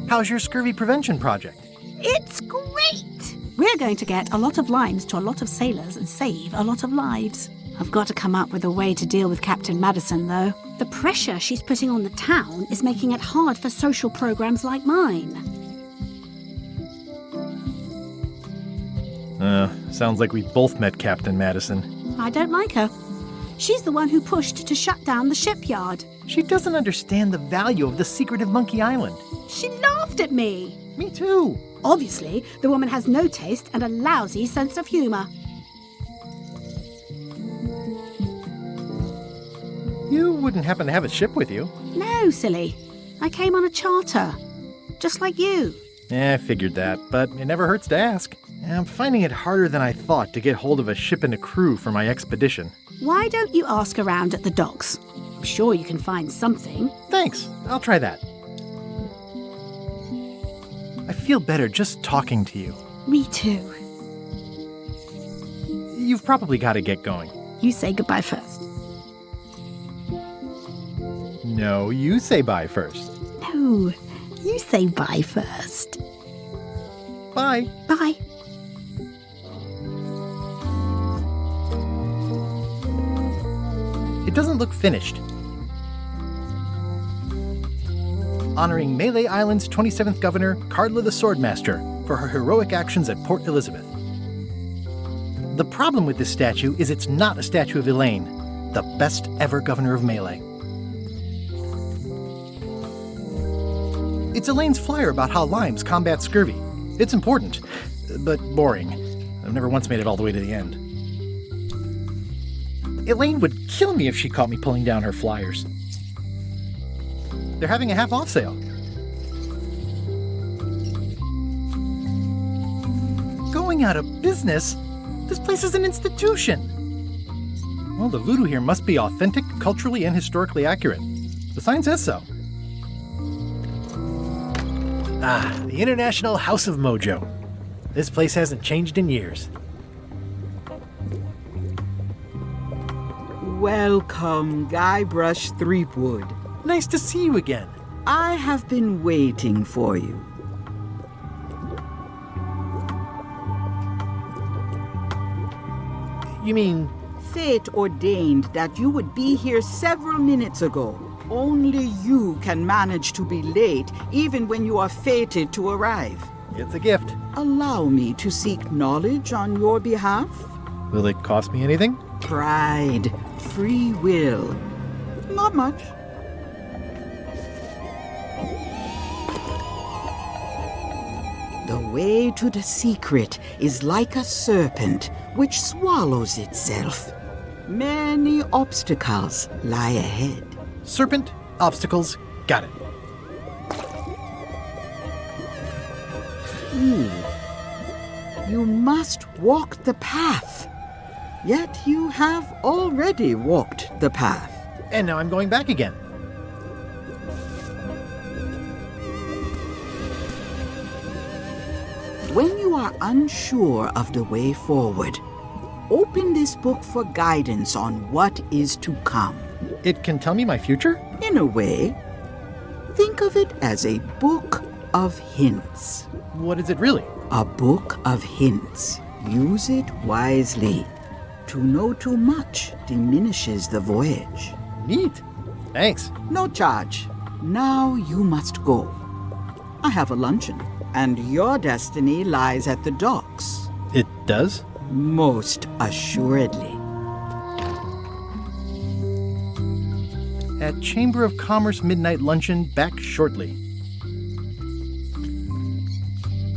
How's your scurvy prevention project? It's great! We're going to get a lot of limes to a lot of sailors and save a lot of lives. I've got to come up with a way to deal with Captain Madison, though. The pressure she's putting on the town is making it hard for social programs like mine. Sounds like we both met Captain Madison. I don't like her. She's the one who pushed to shut down the shipyard. She doesn't understand the value of the secret of Monkey Island. She laughed at me. Me too. Obviously, the woman has no taste and a lousy sense of humor. You wouldn't happen to have a ship with you? No, silly. I came on a charter. Just like you. I figured that, but it never hurts to ask. I'm finding it harder than I thought to get hold of a ship and a crew for my expedition. Why don't you ask around at the docks? I'm sure you can find something. Thanks. I'll try that. I feel better just talking to you. Me too. You've probably got to get going. You say goodbye first. No, you say bye first. No, you say bye first. Bye. Bye. It doesn't look finished. Honoring Melee Island's 27th Governor, Cardla the Swordmaster, for her heroic actions at Port Elizabeth. The problem with this statue is it's not a statue of Elaine, the best ever governor of Melee. It's Elaine's flyer about how limes combat scurvy. It's important, but boring. I've never once made it all the way to the end. Elaine would kill me if she caught me pulling down her flyers. They're having a half-off sale. Going out of business? This place is an institution. Well, the voodoo here must be authentic, culturally and historically accurate. The sign says so. The International House of Mojo. This place hasn't changed in years. Welcome, Guybrush Threepwood. Nice to see you again. I have been waiting for you. You mean... Fate ordained that you would be here several minutes ago. Only you can manage to be late, even when you are fated to arrive. It's a gift. Allow me to seek knowledge on your behalf. Will it cost me anything? Pride, free will. Not much. The way to the secret is like a serpent which swallows itself. Many obstacles lie ahead. Serpent, obstacles, got it. You must walk the path. Yet you have already walked the path. And now I'm going back again. When you are unsure of the way forward, open this book for guidance on what is to come. It can tell me my future? In a way. Think of it as a book of hints. What is it really? A book of hints. Use it wisely. To know too much diminishes the voyage. Neat. Thanks. No charge. Now you must go. I have a luncheon, and your destiny lies at the docks. It does? Most assuredly. At Chamber of Commerce Midnight Luncheon, back shortly.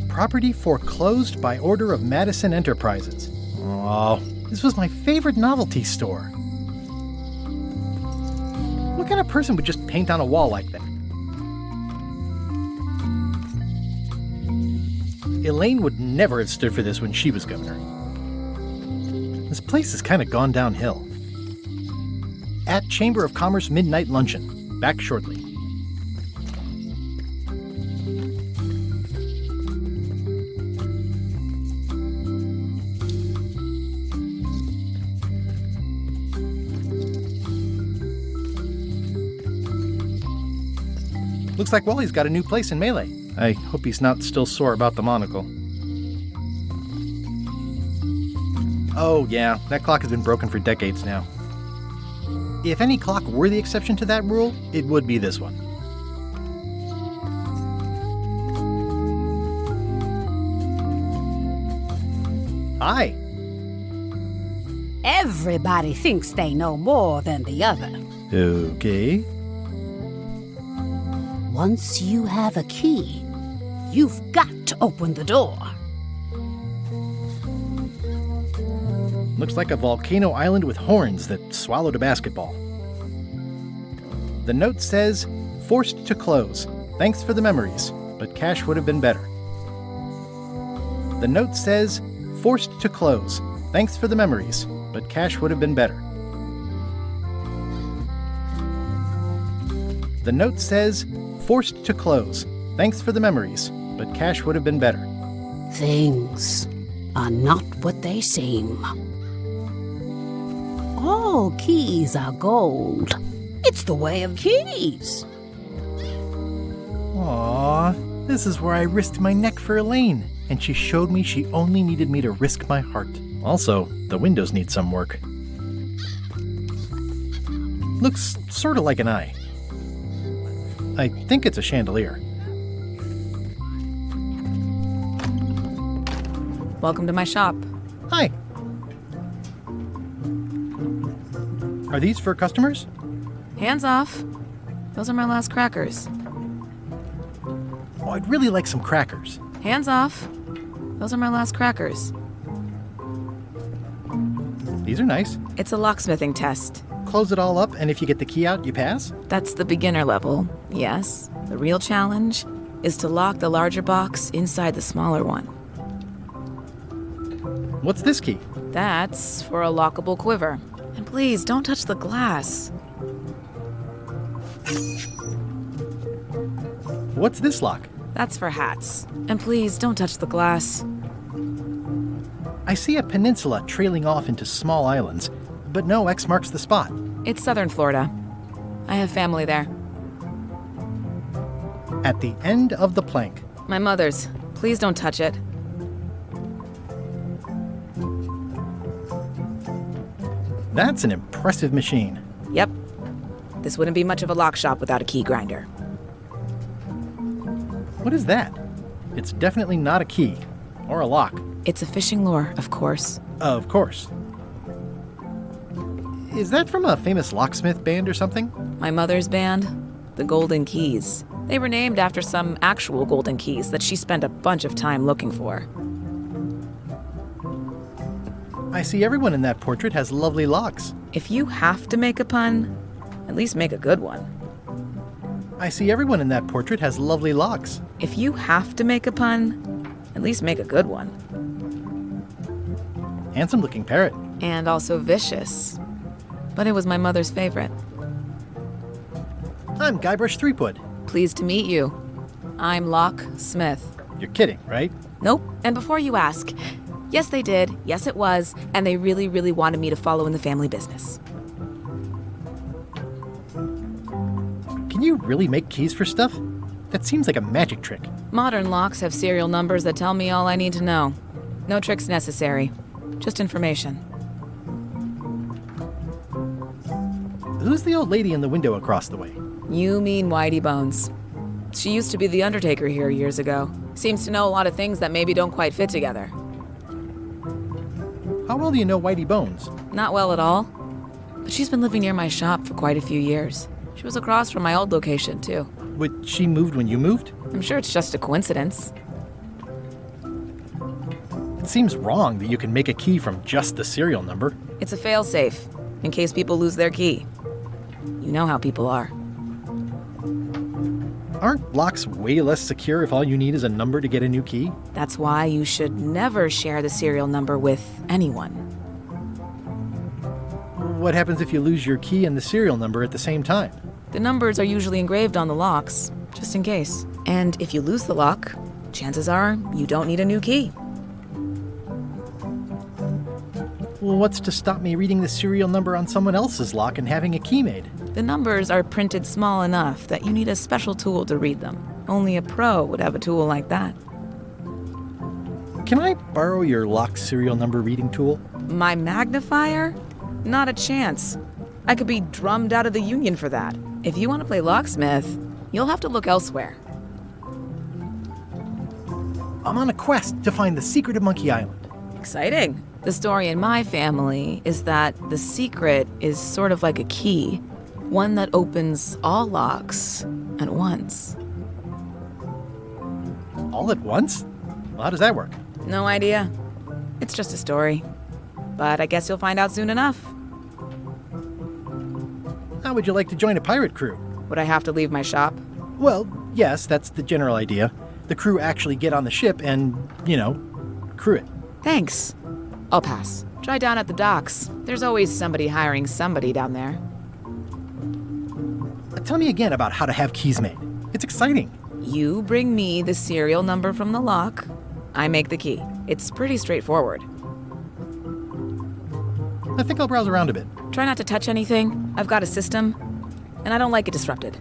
Property foreclosed by order of Madison Enterprises. Oh, this was my favorite novelty store. What kind of person would just paint on a wall like that? Elaine would never have stood for this when she was governor. This place has kind of gone downhill. At Chamber of Commerce Midnight Luncheon. Back shortly. Looks like Wally's got a new place in Melee. I hope he's not still sore about the monocle. Oh yeah, that clock has been broken for decades now. If any clock were the exception to that rule, it would be this one. Hi. Everybody thinks they know more than the other. Okay. Once you have a key, you've got to open the door. Looks like a volcano island with horns that swallowed a basketball. The note says, forced to close. Thanks for the memories, but cash would have been better. The note says, forced to close. Thanks for the memories, but cash would have been better. The note says, forced to close. Thanks for the memories, but cash would have been better. Things are not what they seem. All keys are gold. It's the way of keys. Aww, this is where I risked my neck for Elaine, and she showed me she only needed me to risk my heart. Also, the windows need some work. Looks sort of like an eye. I think it's a chandelier. Welcome to my shop. Hi. Are these for customers? Hands off. Those are my last crackers. Oh, I'd really like some crackers. Hands off. Those are my last crackers. These are nice. It's a locksmithing test. Close it all up, and if you get the key out, you pass? That's the beginner level, yes. The real challenge is to lock the larger box inside the smaller one. What's this key? That's for a lockable quiver. And please, don't touch the glass. What's this lock? That's for hats. And please, don't touch the glass. I see a peninsula trailing off into small islands, but no X marks the spot. It's southern Florida. I have family there. At the end of the plank. My mother's. Please don't touch it. That's an impressive machine. Yep. This wouldn't be much of a lock shop without a key grinder. What is that? It's definitely not a key. Or a lock. It's a fishing lure, of course. Of course. Is that from a famous locksmith band or something? My mother's band, the Golden Keys. They were named after some actual golden keys that she spent a bunch of time looking for. I see everyone in that portrait has lovely locks. If you have to make a pun, at least make a good one. I see everyone in that portrait has lovely locks. If you have to make a pun, at least make a good one. Handsome looking parrot. And also vicious. But it was my mother's favorite. I'm Guybrush Threepwood. Pleased to meet you. I'm Locke Smith. You're kidding, right? Nope. And before you ask, yes they did, yes it was, and they really, really wanted me to follow in the family business. Can you really make keys for stuff? That seems like a magic trick. Modern locks have serial numbers that tell me all I need to know. No tricks necessary. Just information. Who's the old lady in the window across the way? You mean Whitey Bones. She used to be the undertaker here years ago. Seems to know a lot of things that maybe don't quite fit together. How well do you know Whitey Bones? Not well at all. But she's been living near my shop for quite a few years. She was across from my old location, too. But she moved when you moved? I'm sure it's just a coincidence. It seems wrong that you can make a key from just the serial number. It's a fail-safe, in case people lose their key. You know how people are. Aren't locks way less secure if all you need is a number to get a new key? That's why you should never share the serial number with anyone. What happens if you lose your key and the serial number at the same time? The numbers are usually engraved on the locks, just in case. And if you lose the lock, chances are you don't need a new key. Well, what's to stop me reading the serial number on someone else's lock and having a key made? The numbers are printed small enough that you need a special tool to read them. Only a pro would have a tool like that. Can I borrow your lock serial number reading tool? My magnifier? Not a chance. I could be drummed out of the union for that. If you want to play locksmith, you'll have to look elsewhere. I'm on a quest to find the secret of Monkey Island. Exciting. The story in my family is that the secret is sort of like a key, one that opens all locks at once. All at once? Well, how does that work? No idea. It's just a story. But I guess you'll find out soon enough. How would you like to join a pirate crew? Would I have to leave my shop? Well, yes, that's the general idea. The crew actually get on the ship and, crew it. Thanks. I'll pass. Try down at the docks. There's always somebody hiring somebody down there. Tell me again about how to have keys made. It's exciting. You bring me the serial number from the lock. I make the key. It's pretty straightforward. I think I'll browse around a bit. Try not to touch anything. I've got a system, and I don't like it disrupted.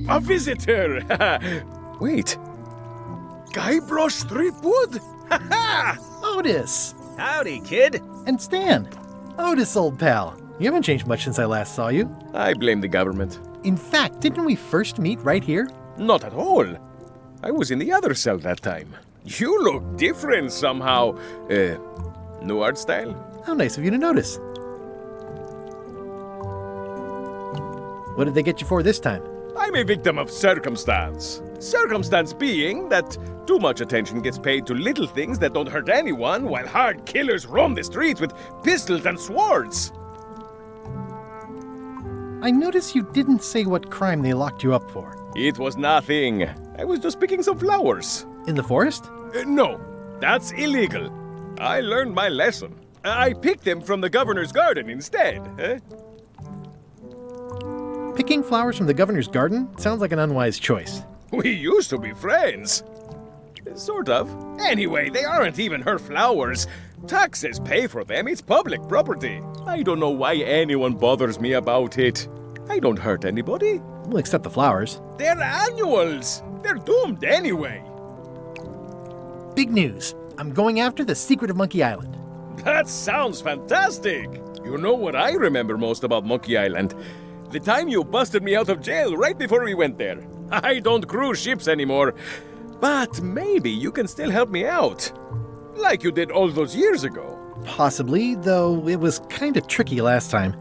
A visitor! Wait. Guybrush Threepwood? Ha-ha! Otis! Howdy, kid. And Stan. Otis, old pal. You haven't changed much since I last saw you. I blame the government. In fact, didn't we first meet right here? Not at all. I was in the other cell that time. You look different somehow. New art style? How nice of you to notice. What did they get you for this time? I'm a victim of circumstance. Circumstance being that too much attention gets paid to little things that don't hurt anyone, while hard killers roam the streets with pistols and swords. I notice you didn't say what crime they locked you up for. It was nothing. I was just picking some flowers. In the forest? No, that's illegal. I learned my lesson. I picked them from the governor's garden instead. Picking flowers from the governor's garden sounds like an unwise choice. We used to be friends. Sort of. Anyway, they aren't even her flowers. Taxes pay for them. It's public property. I don't know why anyone bothers me about it. I don't hurt anybody. Well, except the flowers. They're annuals. They're doomed anyway. Big news. I'm going after the secret of Monkey Island. That sounds fantastic. You know what I remember most about Monkey Island? The time you busted me out of jail right before we went there. I don't cruise ships anymore. But maybe you can still help me out. Like you did all those years ago. Possibly, though it was kind of tricky last time,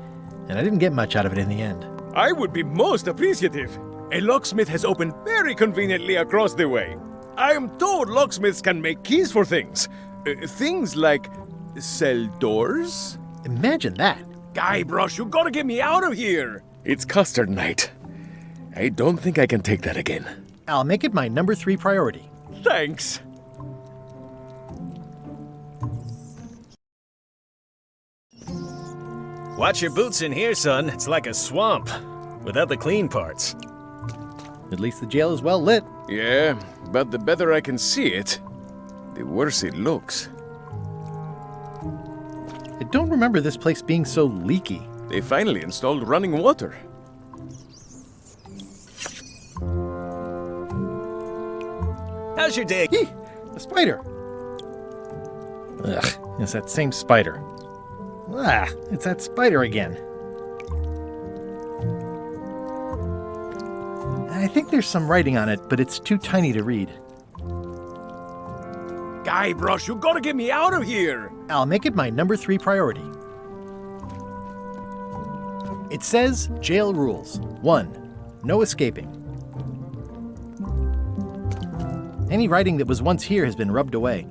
and I didn't get much out of it in the end. I would be most appreciative. A locksmith has opened very conveniently across the way. I am told locksmiths can make keys for things. Things like cell doors. Imagine that. Guybrush, you gotta get me out of here. It's custard night. I don't think I can take that again. I'll make it my number 3 priority. Thanks. Watch your boots in here, son. It's like a swamp, without the clean parts. At least the jail is well lit. Yeah, but the better I can see it, the worse it looks. I don't remember this place being so leaky. They finally installed running water. How's your day? Eee! A spider! Ugh, it's that same spider. Ah, it's that spider again. I think there's some writing on it, but it's too tiny to read. Guybrush, you gotta get me out of here! I'll make it my number 3 priority. It says jail rules. 1. No escaping. Any writing that was once here has been rubbed away.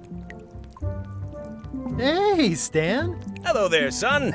Hey, Stan. Hello there, son.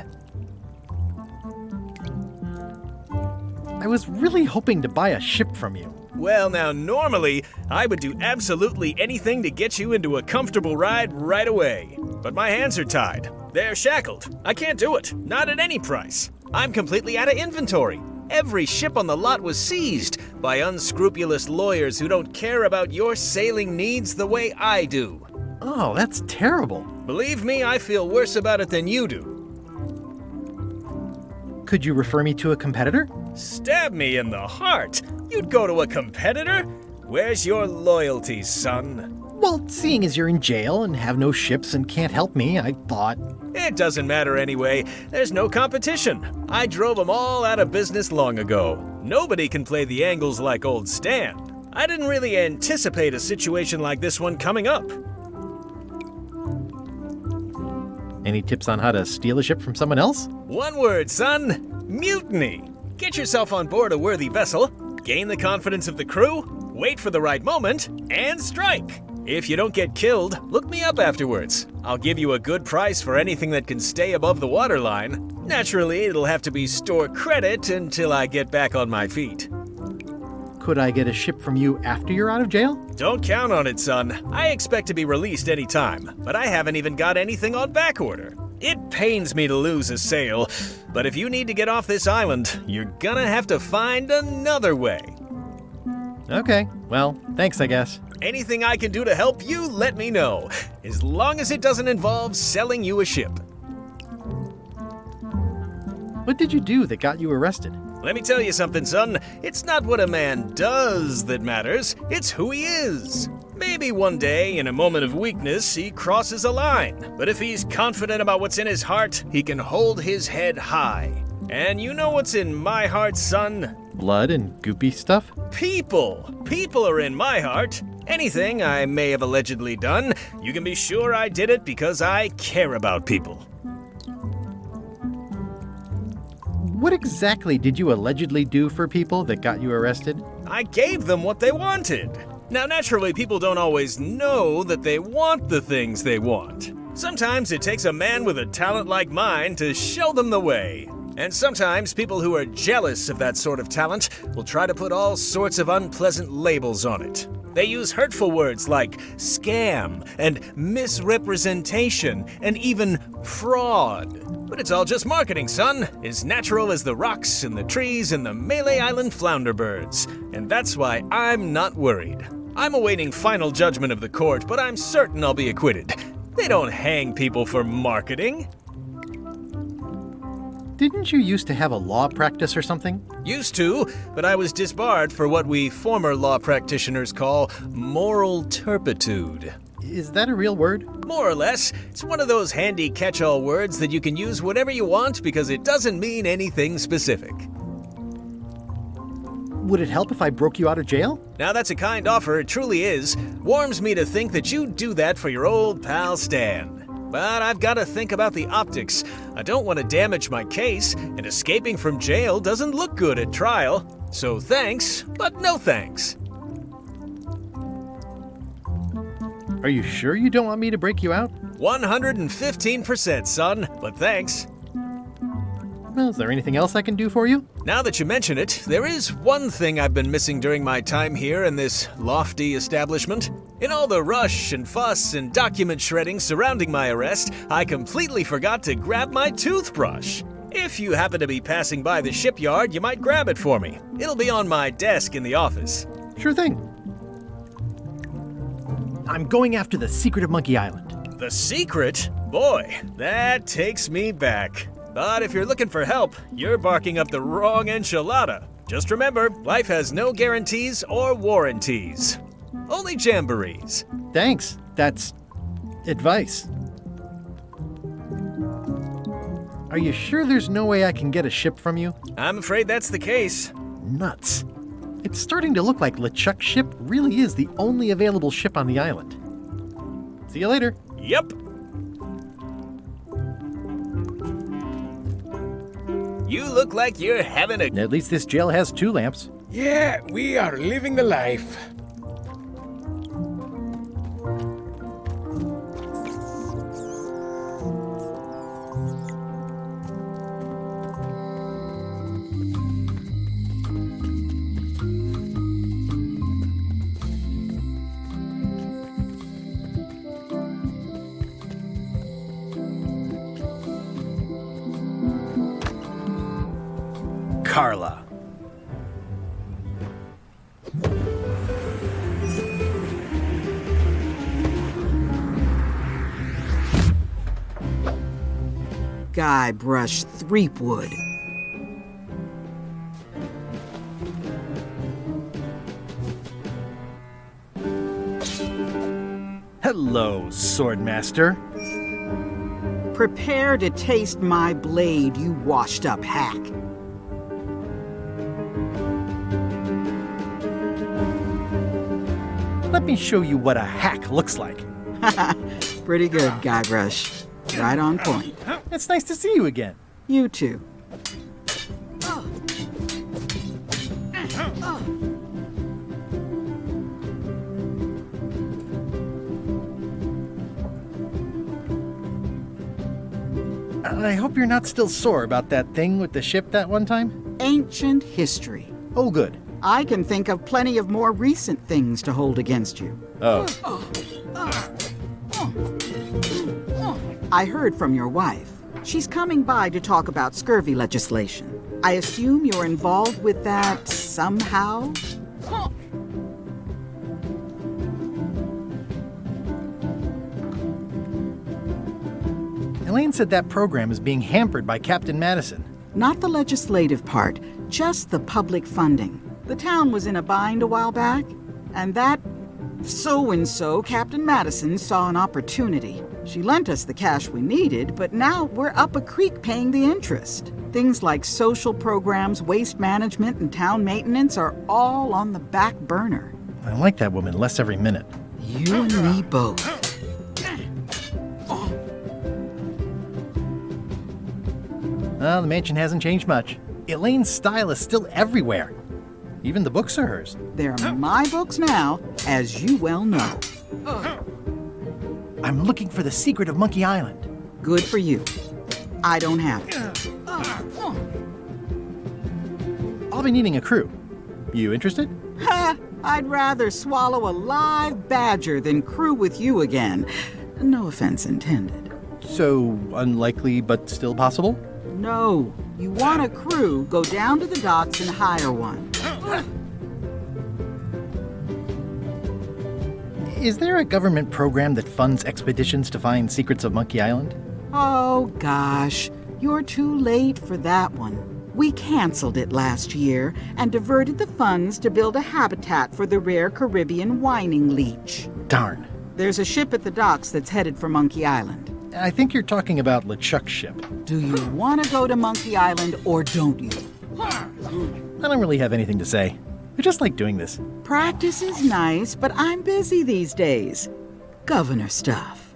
I was really hoping to buy a ship from you. Well, now, normally, I would do absolutely anything to get you into a comfortable ride right away. But my hands are tied. They're shackled. I can't do it. Not at any price. I'm completely out of inventory. Every ship on the lot was seized by unscrupulous lawyers who don't care about your sailing needs the way I do. Oh, that's terrible. Believe me, I feel worse about it than you do. Could you refer me to a competitor? Stab me in the heart. You'd go to a competitor? Where's your loyalty, son? Well, seeing as you're in jail and have no ships and can't help me, I thought... It doesn't matter anyway. There's no competition. I drove them all out of business long ago. Nobody can play the angles like old Stan. I didn't really anticipate a situation like this one coming up. Any tips on how to steal a ship from someone else? One word, son. Mutiny. Get yourself on board a worthy vessel, gain the confidence of the crew, wait for the right moment, and strike. If you don't get killed, look me up afterwards. I'll give you a good price for anything that can stay above the waterline. Naturally, it'll have to be store credit until I get back on my feet. Could I get a ship from you after you're out of jail? Don't count on it, son. I expect to be released any time, but I haven't even got anything on back order. It pains me to lose a sale, but if you need to get off this island, you're gonna have to find another way. Okay, well, thanks, I guess. Anything I can do to help you, let me know, as long as it doesn't involve selling you a ship. What did you do that got you arrested? Let me tell you something, son. It's not what a man does that matters, it's who he is. Maybe one day, in a moment of weakness, he crosses a line. But if he's confident about what's in his heart, he can hold his head high. And you know what's in my heart, son? Blood and goopy stuff? People. People are in my heart. Anything I may have allegedly done, you can be sure I did it because I care about people. What exactly did you allegedly do for people that got you arrested? I gave them what they wanted. Now, naturally, people don't always know that they want the things they want. Sometimes it takes a man with a talent like mine to show them the way. And sometimes people who are jealous of that sort of talent will try to put all sorts of unpleasant labels on it. They use hurtful words like scam and misrepresentation and even fraud. But it's all just marketing, son, as natural as the rocks and the trees and the Malay Island flounder birds. And that's why I'm not worried. I'm awaiting final judgment of the court, but I'm certain I'll be acquitted. They don't hang people for marketing. Didn't you used to have a law practice or something? Used to, but I was disbarred for what we former law practitioners call moral turpitude. Is that a real word? More or less. It's one of those handy catch-all words that you can use whatever you want because it doesn't mean anything specific. Would it help if I broke you out of jail? Now that's a kind offer, it truly is. Warms me to think that you'd do that for your old pal Stan. But I've got to think about the optics. I don't want to damage my case, and escaping from jail doesn't look good at trial. So thanks, but no thanks. Are you sure you don't want me to break you out? 115%, son, but thanks. Well, is there anything else I can do for you? Now that you mention it, there is one thing I've been missing during my time here in this lofty establishment. In all the rush and fuss and document shredding surrounding my arrest, I completely forgot to grab my toothbrush. If you happen to be passing by the shipyard, you might grab it for me. It'll be on my desk in the office. Sure thing. I'm going after the secret of Monkey Island. The secret? Boy, that takes me back. But if you're looking for help, you're barking up the wrong enchilada. Just remember, life has no guarantees or warranties. Only jamborees. Thanks. That's advice. Are you sure there's no way I can get a ship from you? I'm afraid that's the case. Nuts. It's starting to look like LeChuck's ship really is the only available ship on the island. See you later. Yep. You look like you're having a... At least this jail has 2 lamps. Yeah, we are living the life. Carla. Guybrush Threepwood. Hello, Swordmaster. Prepare to taste my blade, you washed-up hack. Let me show you what a hack looks like. Pretty good, Guybrush. Right on point. It's nice to see you again. You too. I hope you're not still sore about that thing with the ship that one time? Ancient history. Oh, good. I can think of plenty of more recent things to hold against you. Oh. I heard from your wife. She's coming by to talk about scurvy legislation. I assume you're involved with that somehow? Elaine said that program is being hampered by Captain Madison. Not the legislative part, just the public funding. The town was in a bind a while back, and that so-and-so, Captain Madison, saw an opportunity. She lent us the cash we needed, but now we're up a creek paying the interest. Things like social programs, waste management, and town maintenance are all on the back burner. I like that woman less every minute. You and me both. Well, the mansion hasn't changed much. Elaine's style is still everywhere. Even the books are hers. They're my books now, as you well know. I'm looking for the secret of Monkey Island. Good for you. I don't have it. I'll be needing a crew. You interested? Ha! I'd rather swallow a live badger than crew with you again. No offense intended. So unlikely, but still possible? No. You want a crew, go down to the docks and hire one. Is there a government program that funds expeditions to find secrets of Monkey Island? Oh, gosh. You're too late for that one. We canceled it last year and diverted the funds to build a habitat for the rare Caribbean whining leech. Darn. There's a ship at the docks that's headed for Monkey Island. I think you're talking about LeChuck's ship. Do you want to go to Monkey Island or don't you? I don't really have anything to say. I just like doing this. Practice is nice, but I'm busy these days. Governor stuff.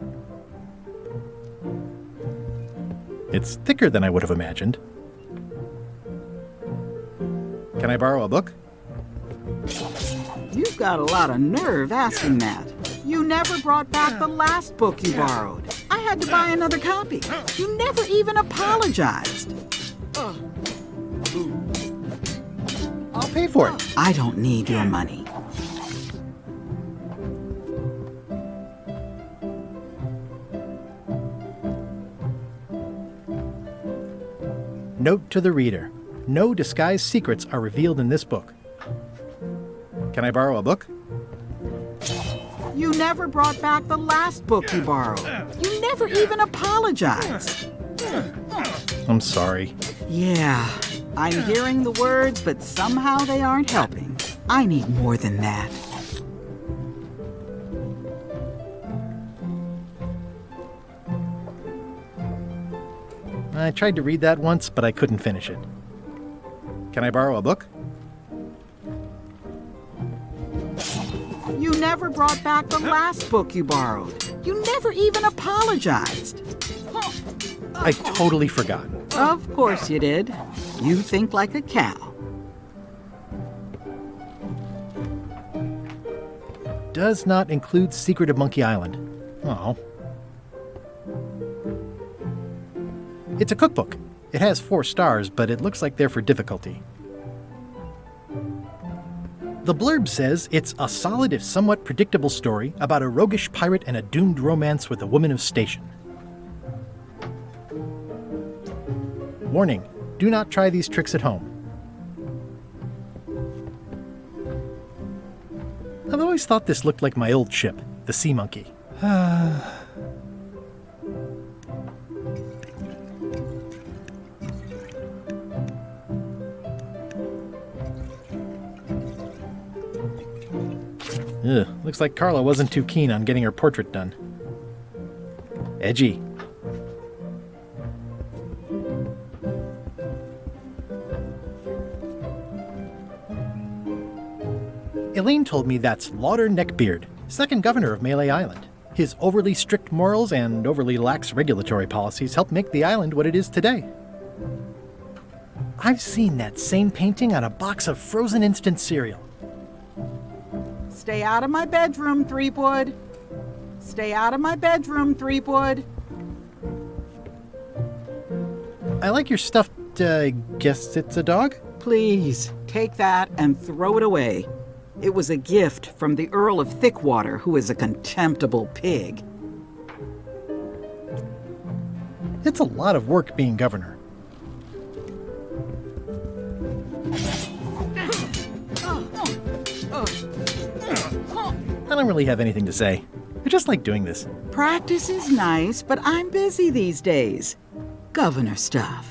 It's thicker than I would have imagined. Can I borrow a book? You've got a lot of nerve asking that. You never brought back the last book you borrowed. I had to buy another copy. You never even apologized. I'll pay for it. I don't need your money. Note to the reader. No disguised secrets are revealed in this book. Can I borrow a book? You never brought back the last book you borrowed. You never even apologized. I'm sorry. Yeah, I'm hearing the words, but somehow they aren't helping. I need more than that. I tried to read that once, but I couldn't finish it. Can I borrow a book? You never brought back the last book you borrowed. You never even apologized. I totally forgot. Of course you did. You think like a cow. Does not include Secret of Monkey Island. Oh. It's a cookbook. It has 4 stars, but it looks like they're for difficulty. The blurb says it's a solid if somewhat predictable story about a roguish pirate and a doomed romance with a woman of station. Warning, do not try these tricks at home. I've always thought this looked like my old ship, the Sea Monkey. Ugh, looks like Carla wasn't too keen on getting her portrait done. Edgy. Elaine told me that's Lauder Neckbeard, 2nd governor of Melee Island. His overly strict morals and overly lax regulatory policies helped make the island what it is today. I've seen that same painting on a box of frozen instant cereal. Stay out of my bedroom, Threepwood. Stay out of my bedroom, Threepwood. I like your stuffed, guess it's a dog? Please, take that and throw it away. It was a gift from the Earl of Thickwater, who is a contemptible pig. It's a lot of work being governor. I don't really have anything to say. I just like doing this. Practice is nice, but I'm busy these days. Governor stuff.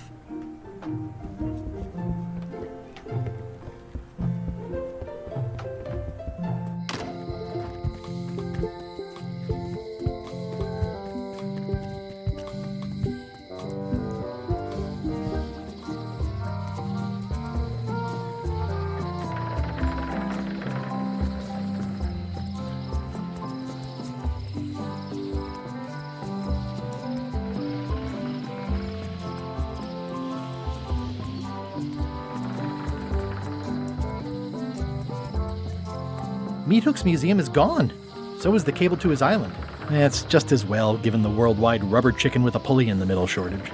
Meat Hook's museum is gone. So is the cable to his island. It's just as well, given the worldwide rubber chicken with a pulley in the middle shortage.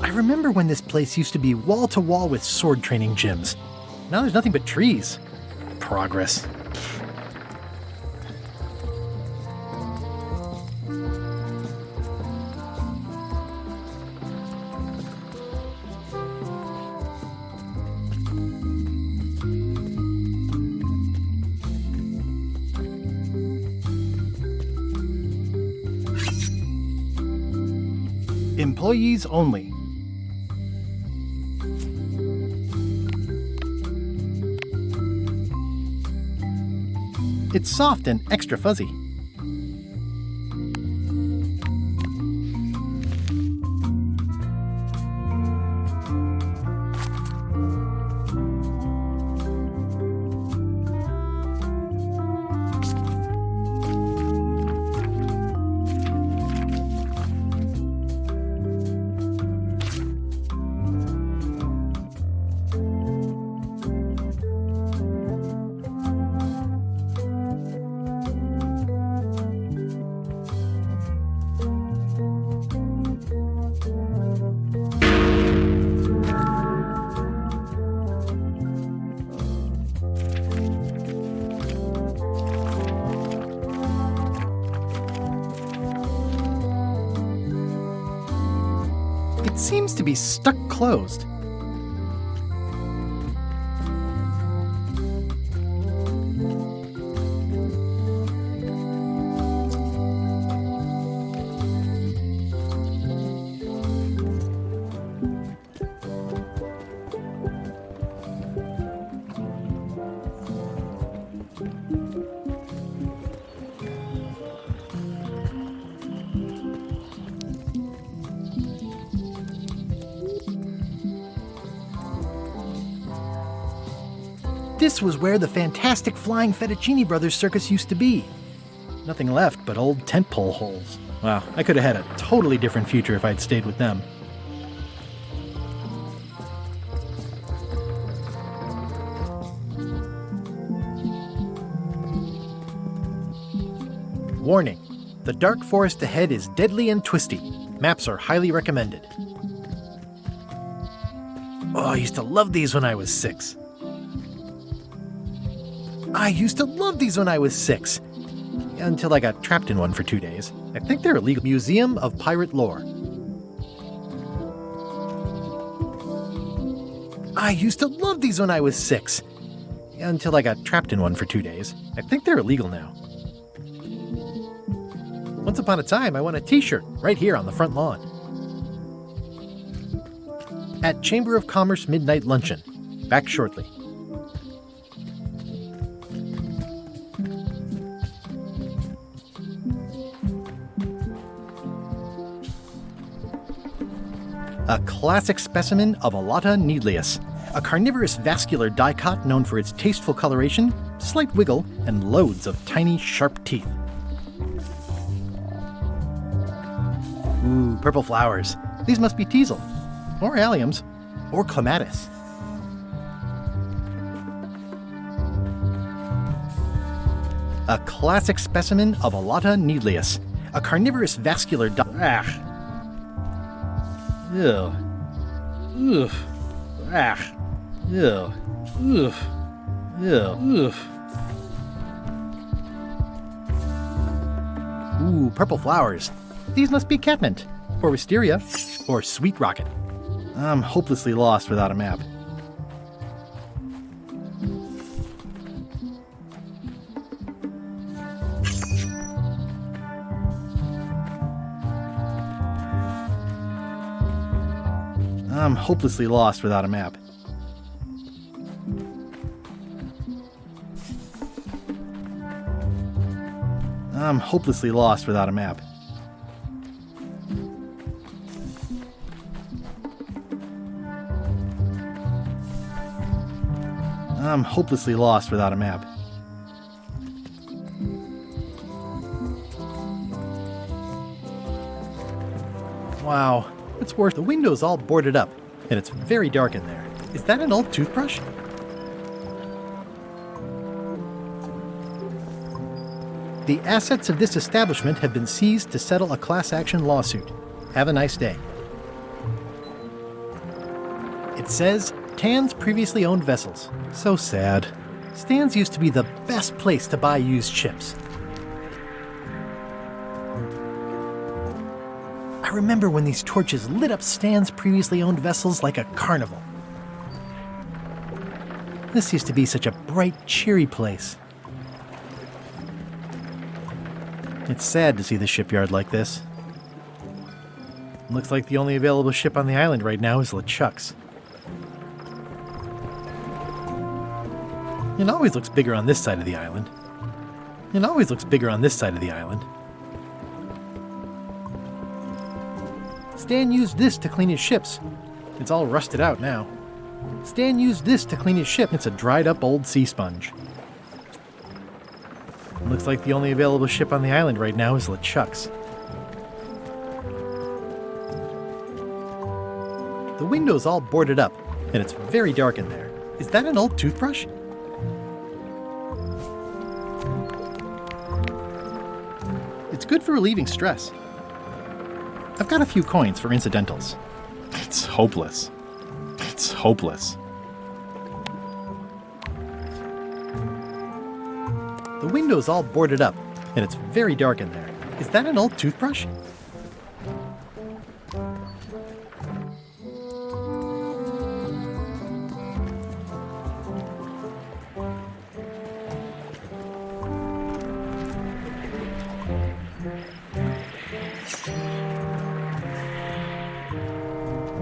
I remember when this place used to be wall-to-wall with sword training gyms. Now there's nothing but trees. Progress. Employees only. It's soft and extra fuzzy. It seems to be stuck closed. This was where the fantastic Flying Fettuccine Brothers circus used to be. Nothing left but old tentpole holes. Wow, I could have had a totally different future if I'd stayed with them. Warning: the dark forest ahead is deadly and twisty. Maps are highly recommended. Oh, I used to love these when I was 6. I used to love these when I was 6. Until I got trapped in one for 2 days. I think they're illegal. Museum of Pirate Lore. I used to love these when I was 6. Until I got trapped in one for 2 days. I think they're illegal now. Once upon a time, I won a t-shirt right here on the front lawn. At Chamber of Commerce Midnight Luncheon. Back shortly. A classic specimen of Alata needleus, a carnivorous vascular dicot known for its tasteful coloration, slight wiggle, and loads of tiny, sharp teeth. Ooh, purple flowers. These must be teasel, or alliums, or clematis. A classic specimen of Alata needleus, a carnivorous vascular Ew. Ugh. Ah. Ew. Ugh. Ew. Ugh. Ooh, purple flowers. These must be catmint, or wisteria, or sweet rocket. I'm hopelessly lost without a map. I'm hopelessly lost without a map. I'm hopelessly lost without a map. I'm hopelessly lost without a map. Wow, it's worse. The window's all boarded up, and it's very dark in there. Is that an old toothbrush? The assets of this establishment have been seized to settle a class action lawsuit. Have a nice day. It says, Tan's previously owned vessels. So sad. Stan's used to be the best place to buy used ships. I remember when these torches lit up Stan's previously owned vessels like a carnival. This used to be such a bright, cheery place. It's sad to see the shipyard like this. Looks like the only available ship on the island right now is LeChuck's. It always looks bigger on this side of the island. It always looks bigger on this side of the island. Stan used this to clean his ships. It's all rusted out now. Stan used this to clean his ship. It's a dried up old sea sponge. Looks like the only available ship on the island right now is LeChuck's. The window's all boarded up, and it's very dark in there. Is that an old toothbrush? It's good for relieving stress. I've got a few coins for incidentals. It's hopeless. It's hopeless. The window's all boarded up, and it's very dark in there. Is that an old toothbrush?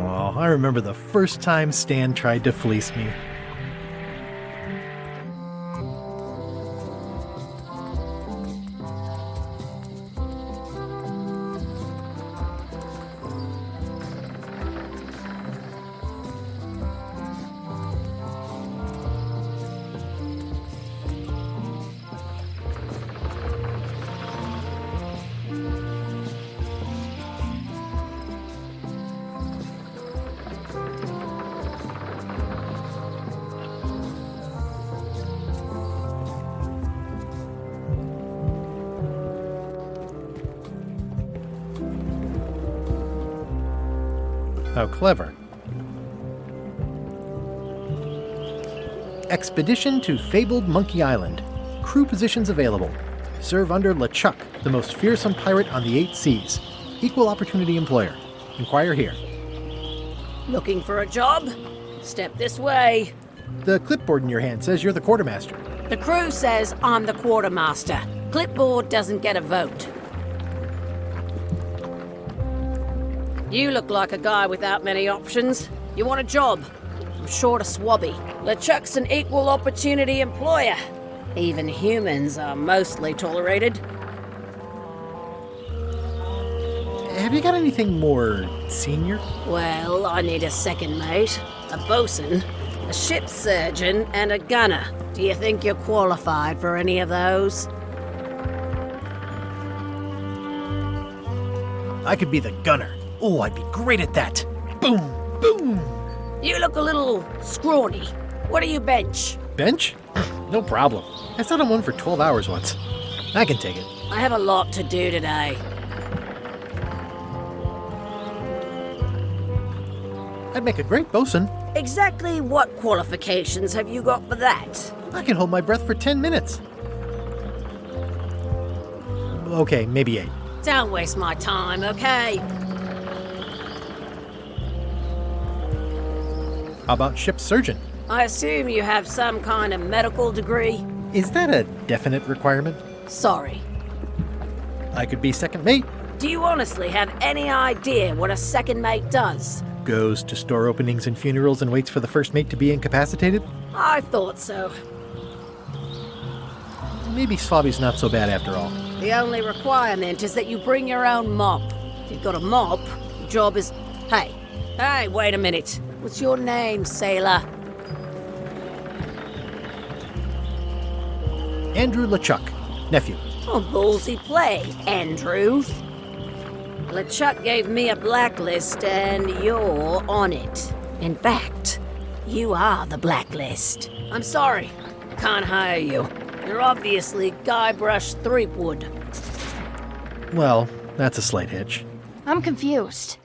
Oh, I remember the first time Stan tried to fleece me. How clever. Expedition to fabled Monkey Island. Crew positions available. Serve under LeChuck, the most fearsome pirate on the 8 seas. Equal opportunity employer. Inquire here. Looking for a job? Step this way. The clipboard in your hand says you're the quartermaster. The crew says I'm the quartermaster. Clipboard doesn't get a vote. You look like a guy without many options. You want a job? I'm short of swabby. LeChuck's an equal opportunity employer. Even humans are mostly tolerated. Have you got anything more senior? Well, I need a second mate, a bosun, a ship's surgeon, and a gunner. Do you think you're qualified for any of those? I could be the gunner. Oh, I'd be great at that. Boom, boom. You look a little scrawny. What do you bench? Bench? No problem. I sat on one for 12 hours once. I can take it. I have a lot to do today. I'd make a great bosun. Exactly what qualifications have you got for that? I can hold my breath for 10 minutes. Okay, maybe 8. Don't waste my time, okay? How about ship's surgeon? I assume you have some kind of medical degree? Is that a definite requirement? Sorry. I could be second mate. Do you honestly have any idea what a second mate does? Goes to store openings and funerals and waits for the first mate to be incapacitated? I thought so. Maybe Swabby's not so bad after all. The only requirement is that you bring your own mop. If you've got a mop, the job is... Hey, wait a minute. What's your name, sailor? Andrew LeChuck, nephew. Oh, ballsy play, Andrew. LeChuck gave me a blacklist, and you're on it. In fact, you are the blacklist. I'm sorry, can't hire you. You're obviously Guybrush Threepwood. Well, that's a slight hitch. I'm confused.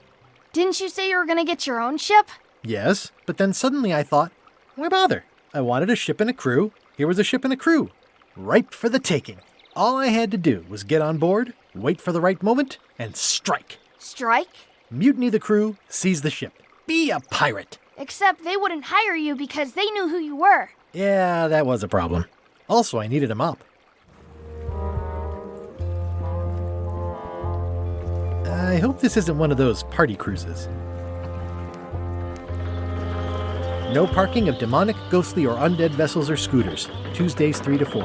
Didn't you say you were gonna get your own ship? Yes, but then suddenly I thought, why bother? I wanted a ship and a crew. Here was a ship and a crew. Ripe for the taking. All I had to do was get on board, wait for the right moment, and strike. Strike? Mutiny the crew, seize the ship. Be a pirate. Except they wouldn't hire you because they knew who you were. Yeah, that was a problem. Also, I needed a mop. I hope this isn't one of those party cruises. No parking of demonic, ghostly, or undead vessels or scooters. Tuesdays 3 to 4.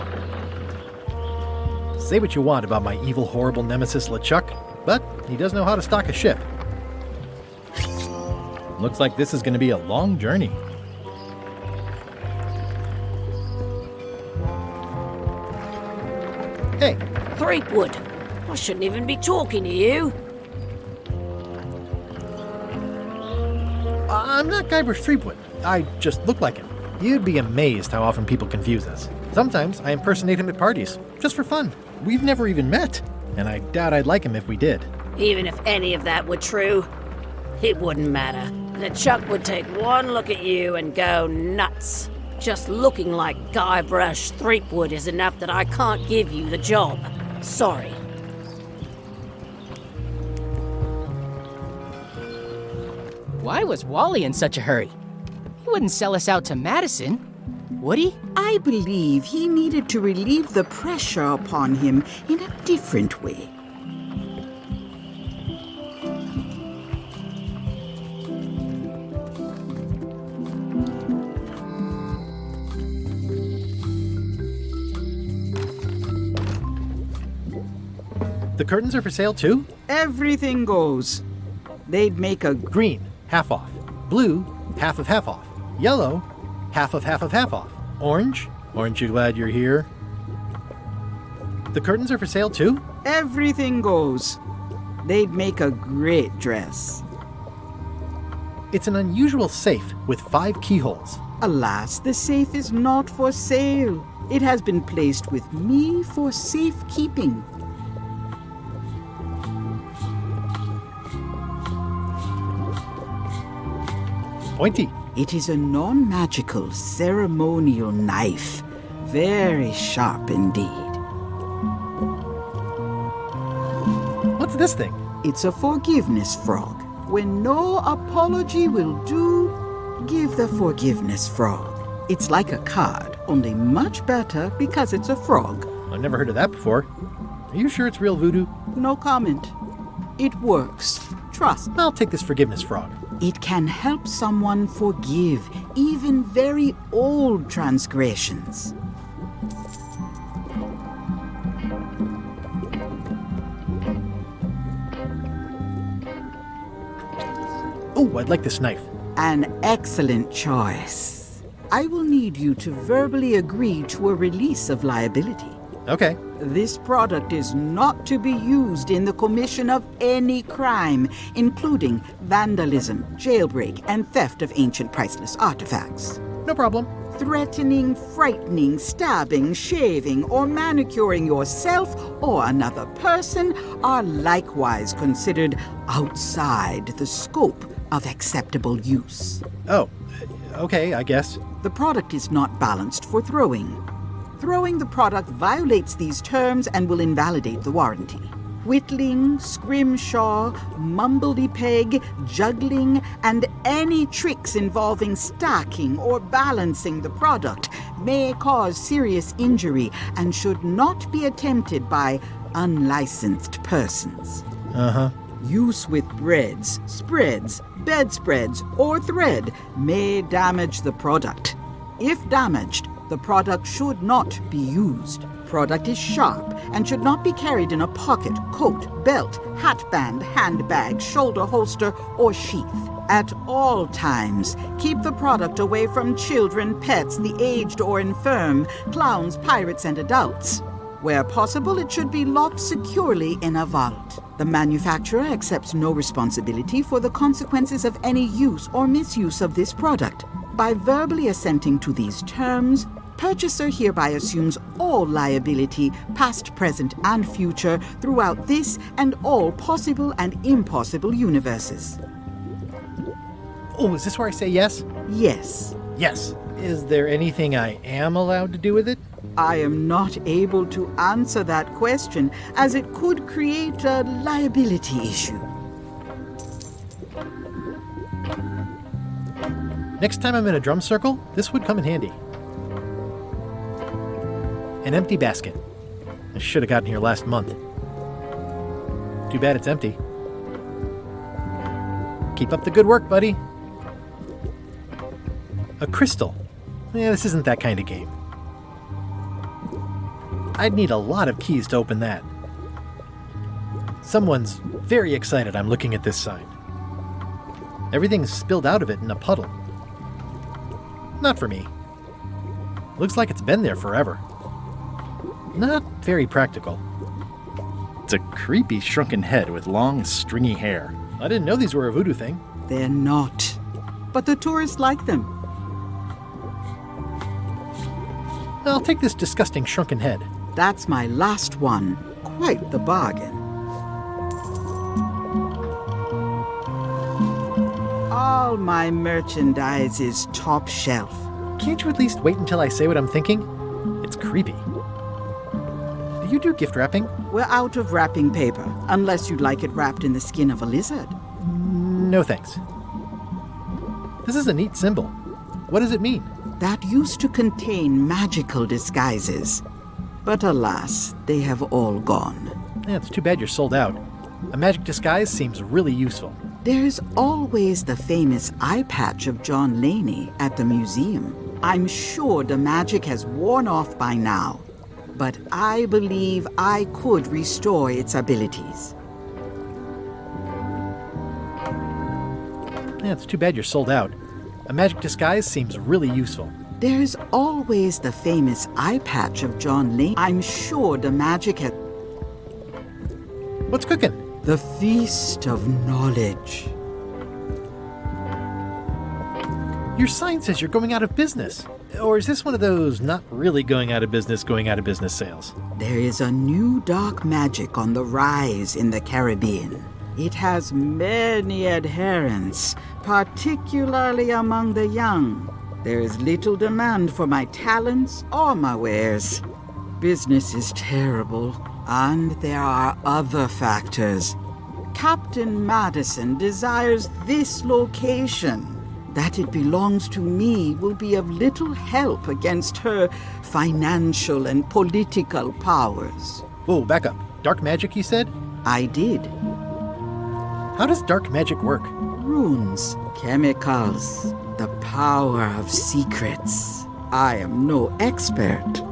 Say what you want about my evil, horrible nemesis LeChuck, but he does know how to stock a ship. Looks like this is going to be a long journey. Hey. Threepwood. I shouldn't even be talking to you. I'm not Guybrush Threepwood. I just look like him. You'd be amazed how often people confuse us. Sometimes I impersonate him at parties, just for fun. We've never even met, and I doubt I'd like him if we did. Even if any of that were true, it wouldn't matter. LeChuck would take one look at you and go nuts. Just looking like Guybrush Threepwood is enough that I can't give you the job. Sorry. Why was Wally in such a hurry? He wouldn't sell us out to Madison, would he? I believe he needed to relieve the pressure upon him in a different way. The curtains are for sale too? Everything goes. They'd make a green, half off. Blue, half off. Yellow, half off. Orange, aren't you glad you're here? The curtains are for sale too? Everything goes. They'd make a great dress. It's an unusual safe with 5 keyholes. Alas, the safe is not for sale. It has been placed with me for safekeeping. pointy. It is a non-magical ceremonial knife. Very sharp indeed. What's this thing? It's a forgiveness frog. When no apology will do, give the forgiveness frog. It's like a card, only much better because it's a frog. I've never heard of that before. Are you sure it's real voodoo? No comment. It works. Trust. I'll take this forgiveness frog. It can help someone forgive even very old transgressions. Oh, I'd like this knife. An excellent choice. I will need you to verbally agree to a release of liability. Okay. This product is not to be used in the commission of any crime, including vandalism, jailbreak, and theft of ancient priceless artifacts. No problem. Threatening, frightening, stabbing, shaving, or manicuring yourself or another person are likewise considered outside the scope of acceptable use. Oh, okay, I guess. The product is not balanced for throwing. Throwing the product violates these terms and will invalidate the warranty. Whittling, scrimshaw, mumbledy-peg, juggling, and any tricks involving stacking or balancing the product may cause serious injury and should not be attempted by unlicensed persons. Uh-huh. Use with breads, spreads, bedspreads, or thread may damage the product. If damaged, the product should not be used. Product is sharp and should not be carried in a pocket, coat, belt, hatband, handbag, shoulder holster, or sheath. At all times, keep the product away from children, pets, the aged or infirm, clowns, pirates, and adults. Where possible, it should be locked securely in a vault. The manufacturer accepts no responsibility for the consequences of any use or misuse of this product. By verbally assenting to these terms, purchaser hereby assumes all liability, past, present, and future, throughout this and all possible and impossible universes. Oh, is this where I say yes? Yes. Yes. Is there anything I am allowed to do with it? I am not able to answer that question, as it could create a liability issue. Next time I'm in a drum circle, this would come in handy. An empty basket. I should have gotten here last month. Too bad it's empty. Keep up the good work, buddy. A crystal. Yeah, this isn't that kind of game. I'd need a lot of keys to open that. Someone's very excited I'm looking at this sign. Everything's spilled out of it in a puddle. Not for me. Looks like it's been there forever. Not very practical. It's a creepy shrunken head with long, stringy hair. I didn't know these were a voodoo thing. They're not. But the tourists like them. I'll take this disgusting shrunken head. That's my last one. Quite the bargain. All my merchandise is top shelf. Can't you at least wait until I say what I'm thinking? It's creepy. Do you do gift wrapping? We're out of wrapping paper, unless you'd like it wrapped in the skin of a lizard. No thanks. This is a neat symbol. What does it mean? That used to contain magical disguises. But alas, they have all gone. Yeah, it's too bad you're sold out. A magic disguise seems really useful. There's always the famous eye patch of John Laney at the museum. I'm sure the magic has worn off by now, but I believe I could restore its abilities. Yeah, it's too bad you're sold out. A magic disguise seems really useful. There's always the famous eye patch of John Laney. I'm sure the magic has... What's cooking? The Feast of Knowledge. Your sign says you're going out of business. Or is this one of those not really going out of business sales? There is a new dark magic on the rise in the Caribbean. It has many adherents, particularly among the young. There is little demand for my talents or my wares. Business is terrible, and there are other factors. Captain Madison desires this location. That it belongs to me will be of little help against her financial and political powers. Whoa, back up. Dark magic, you said? I did. How does dark magic work? Runes, chemicals, the power of secrets. I am no expert.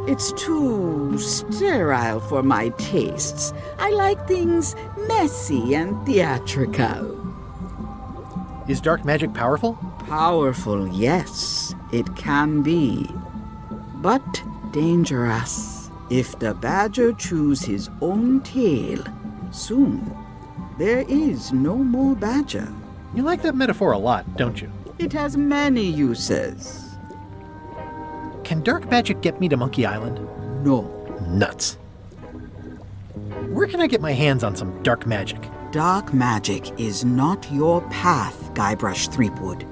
It's too sterile for my tastes. I like things messy and theatrical. Is dark magic powerful? Powerful, yes, it can be. But dangerous. If the badger chews his own tail, soon there is no more badger. You like that metaphor a lot, don't you? It has many uses. Can dark magic get me to Monkey Island? No. Nuts. Where can I get my hands on some dark magic? Dark magic is not your path, Guybrush Threepwood.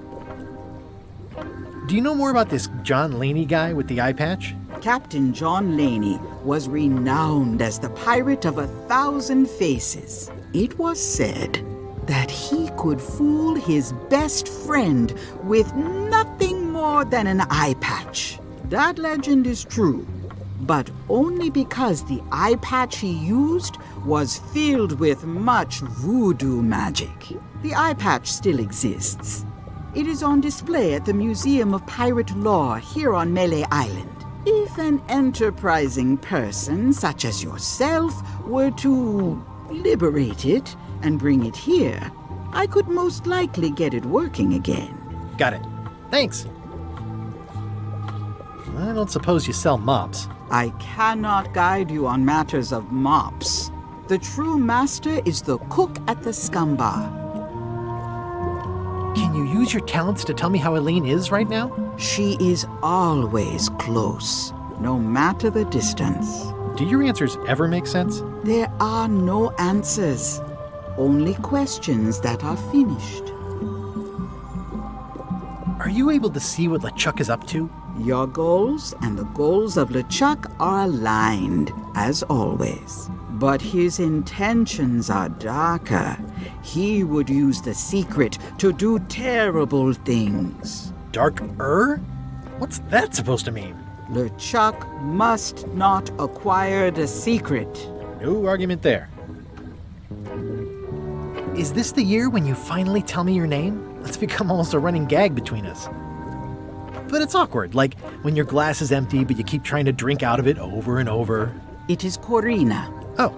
Do you know more about this John Laney guy with the eye patch? Captain John Laney was renowned as the pirate of 1,000 faces. It was said that he could fool his best friend with nothing more than an eye patch. That legend is true, but only because the eye patch he used was filled with much voodoo magic. The eye patch still exists. It is on display at the Museum of Pirate Lore here on Melee Island. If an enterprising person such as yourself were to liberate it and bring it here, I could most likely get it working again. Got it. Thanks. I don't suppose you sell mops. I cannot guide you on matters of mops. The true master is the cook at the scum bar. Can you use your talents to tell me how Elaine is right now? She is always close, no matter the distance. Do your answers ever make sense? There are no answers, only questions that are finished. Are you able to see what LeChuck is up to? Your goals and the goals of LeChuck are aligned, as always. But his intentions are darker. He would use the secret to do terrible things. Darker? What's that supposed to mean? LeChuck must not acquire the secret. No argument there. Is this the year when you finally tell me your name? It's become almost a running gag between us. But it's awkward, like when your glass is empty but you keep trying to drink out of it over and over. It is Corina. Oh,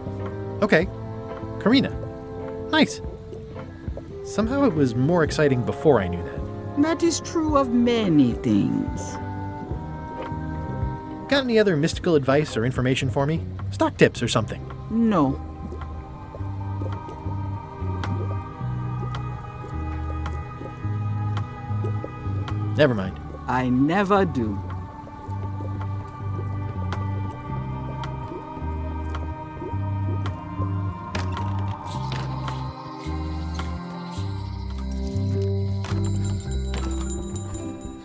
okay. Karina. Nice. Somehow it was more exciting before I knew that. That is true of many things. Got any other mystical advice or information for me? Stock tips or something? No. Never mind. I never do.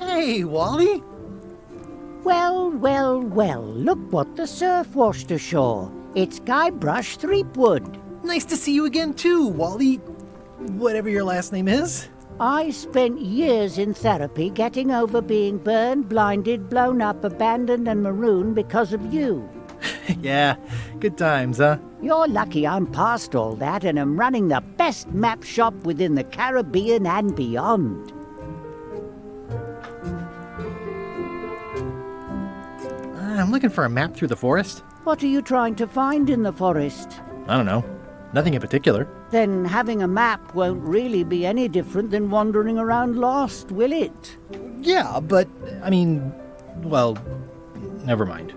Hey, Wally! Well, well, well, look what the surf washed ashore. It's Guybrush Threepwood. Nice to see you again too, Wally. Whatever your last name is. I spent years in therapy getting over being burned, blinded, blown up, abandoned, and marooned because of you. Yeah, good times, huh? You're lucky I'm past all that and am running the best map shop within the Caribbean and beyond. I'm looking for a map through the forest. What are you trying to find in the forest? I don't know. Nothing in particular. Then having a map won't really be any different than wandering around lost, will it? Yeah, but, I mean, well, never mind.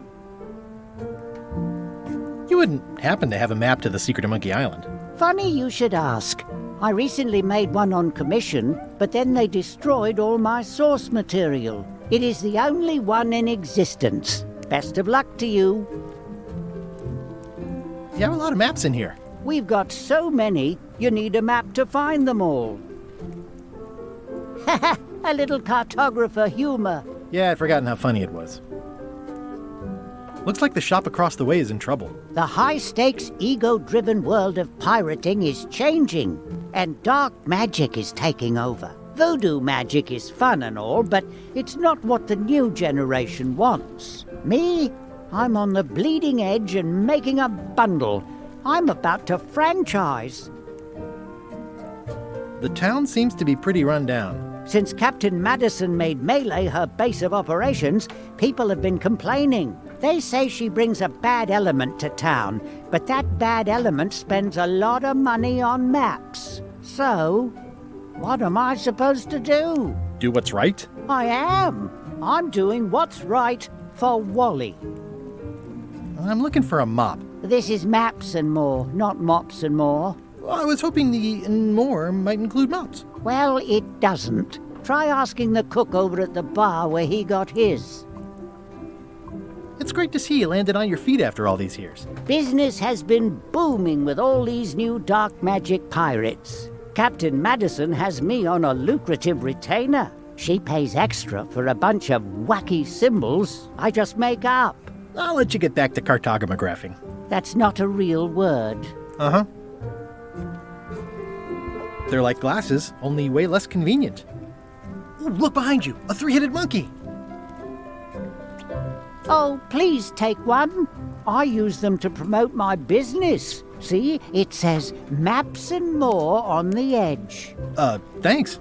You wouldn't happen to have a map to the secret of Monkey Island. Funny you should ask. I recently made one on commission, but then they destroyed all my source material. It is the only one in existence. Best of luck to you. You have a lot of maps in here. We've got so many, you need a map to find them all. Haha, a little cartographer humor. Yeah, I'd forgotten how funny it was. Looks like the shop across the way is in trouble. The high-stakes, ego-driven world of pirating is changing, and dark magic is taking over. Voodoo magic is fun and all, but it's not what the new generation wants. Me? I'm on the bleeding edge and making a bundle. I'm about to franchise. The town seems to be pretty run down. Since Captain Madison made Melee her base of operations, people have been complaining. They say she brings a bad element to town, but that bad element spends a lot of money on maps. So, what am I supposed to do? Do what's right? I am. I'm doing what's right for Wally. I'm looking for a mop. This is maps and more, not mops and more. I was hoping the and more might include mops. Well, it doesn't. Try asking the cook over at the bar where he got his. It's great to see you landed on your feet after all these years. Business has been booming with all these new dark magic pirates. Captain Madison has me on a lucrative retainer. She pays extra for a bunch of wacky symbols I just make up. I'll let you get back to cartographing. That's not a real word. Uh-huh. They're like glasses, only way less convenient. Ooh, look behind you, a three-headed monkey. Oh, please take one. I use them to promote my business. See, it says maps and more on the edge. Thanks.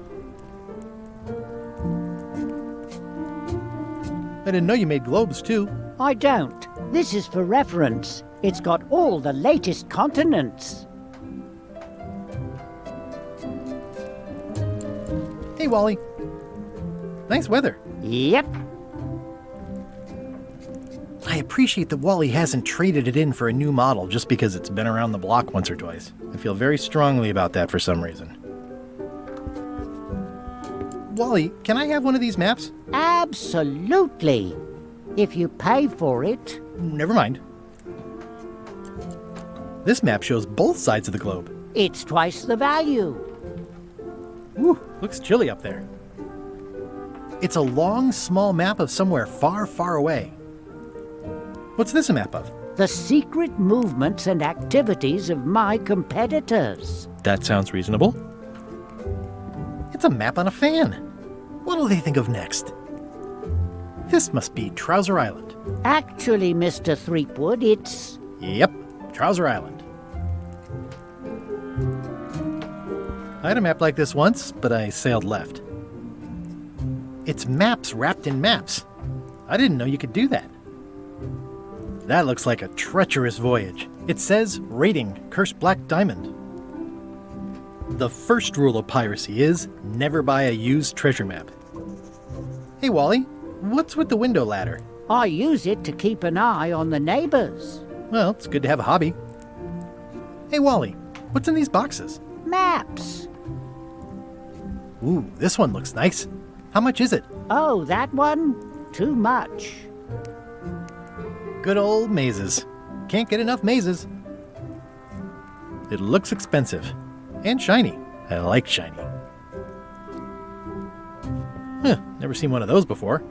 I didn't know you made globes, too. I don't. This is for reference. It's got all the latest continents. Hey, Wally. Nice weather. Yep. I appreciate that Wally hasn't traded it in for a new model just because it's been around the block once or twice. I feel very strongly about that for some reason. Wally, can I have one of these maps? Absolutely. If you pay for it. Never mind. This map shows both sides of the globe. It's twice the value. Ooh, looks chilly up there. It's a long, small map of somewhere far, far away. What's this a map of? The secret movements and activities of my competitors. That sounds reasonable. It's a map on a fan. What'll they think of next? This must be Trouser Island. Actually, Mr. Threepwood, it's... Yep, Trouser Island. I had a map like this once, but I sailed left. It's maps wrapped in maps. I didn't know you could do that. That looks like a treacherous voyage. It says, rating, Cursed Black Diamond. The first rule of piracy is, never buy a used treasure map. Hey, Wally, what's with the window ladder? I use it to keep an eye on the neighbors. Well, it's good to have a hobby. Hey, Wally, what's in these boxes? Maps. Ooh, this one looks nice. How much is it? Oh, that one? Too much. Good old mazes. Can't get enough mazes. It looks expensive. And shiny. I like shiny. Huh, never seen one of those before.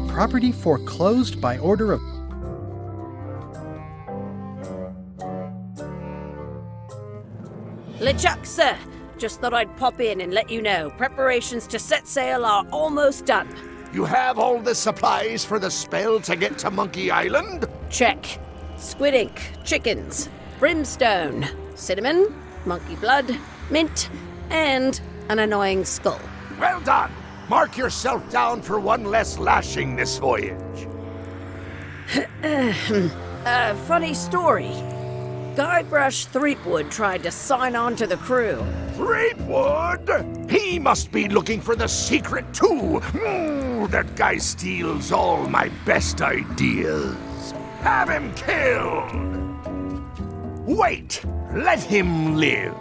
Property foreclosed by order of... LeChuck, sir. Just thought I'd pop in and let you know. Preparations to set sail are almost done. You have all the supplies for the spell to get to Monkey Island? Check. Squid ink, chickens, brimstone, cinnamon, monkey blood, mint, and an annoying skull. Well done! Mark yourself down for one less lashing this voyage. Funny story. Guybrush Threepwood tried to sign on to the crew. Threepwood? He must be looking for the secret too. That guy steals all my best ideas. Have him killed! Wait! Let him live!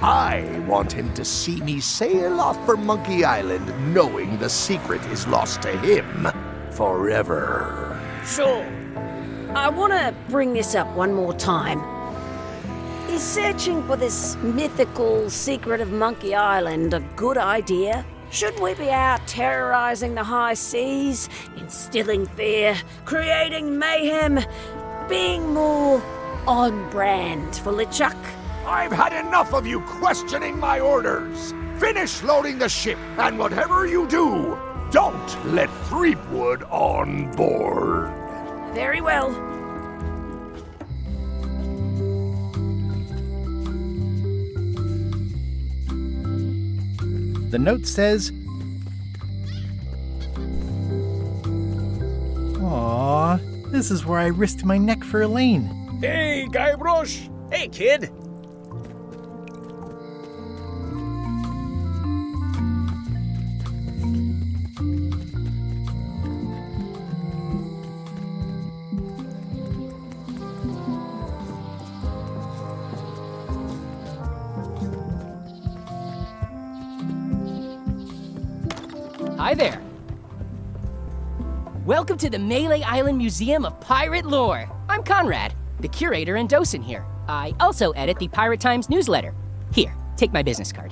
I want him to see me sail off for Monkey Island knowing the secret is lost to him forever. Sure. I want to bring this up one more time. Is searching for this mythical secret of Monkey Island a good idea? Should we be out terrorizing the high seas, instilling fear, creating mayhem, being more on brand for LeChuck? I've had enough of you questioning my orders. Finish loading the ship, and whatever you do, don't let Threepwood on board. Very well. The note says, "Aw, this is where I risked my neck for Elaine." Hey, Guybrush! Hey, kid! Hi there. Welcome to the Melee Island Museum of Pirate Lore. I'm Conrad, the curator and docent here. I also edit the Pirate Times newsletter. Here, take my business card.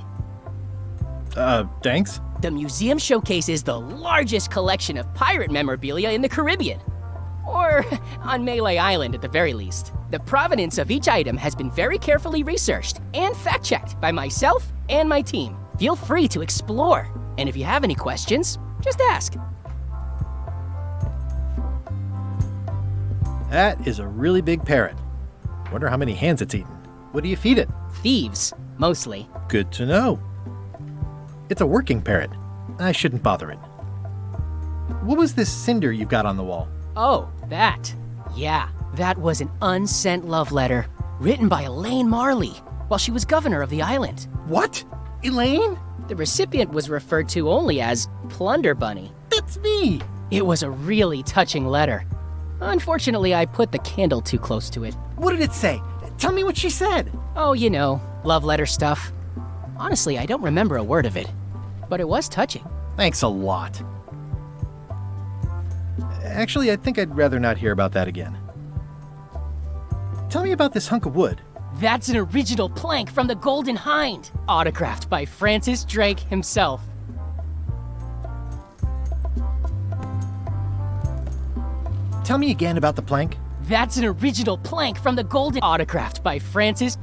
Thanks. The museum showcases the largest collection of pirate memorabilia in the Caribbean. Or on Melee Island at the very least. The provenance of each item has been very carefully researched and fact-checked by myself and my team. Feel free to explore. And if you have any questions, just ask. That is a really big parrot. Wonder how many hands it's eaten. What do you feed it? Thieves, mostly. Good to know. It's a working parrot. I shouldn't bother it. What was this cinder you've got on the wall? Oh, that. Yeah, that was an unsent love letter written by Elaine Marley while she was governor of the island. What? Elaine? The recipient was referred to only as Plunder Bunny. That's me! It was a really touching letter. Unfortunately, I put the candle too close to it. What did it say? Tell me what she said. Oh, you know, love letter stuff. Honestly, I don't remember a word of it, but it was touching. Thanks a lot. Actually, I think I'd rather not hear about that again. Tell me about this hunk of wood. That's an original plank from the Golden Hind, autographed by Francis Drake himself. Tell me again about the plank. That's an original plank from the Golden, autographed by Francis.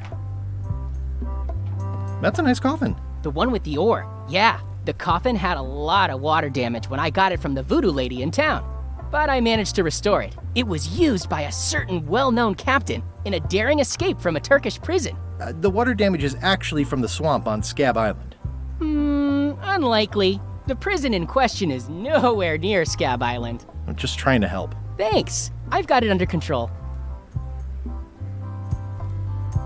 That's a nice coffin. The one with the oar, yeah. The coffin had a lot of water damage when I got it from the voodoo lady in town, but I managed to restore it. It was used by a certain well-known captain in a daring escape from a Turkish prison. The water damage is actually from the swamp on Scab Island. Unlikely. The prison in question is nowhere near Scab Island. I'm just trying to help. Thanks. I've got it under control.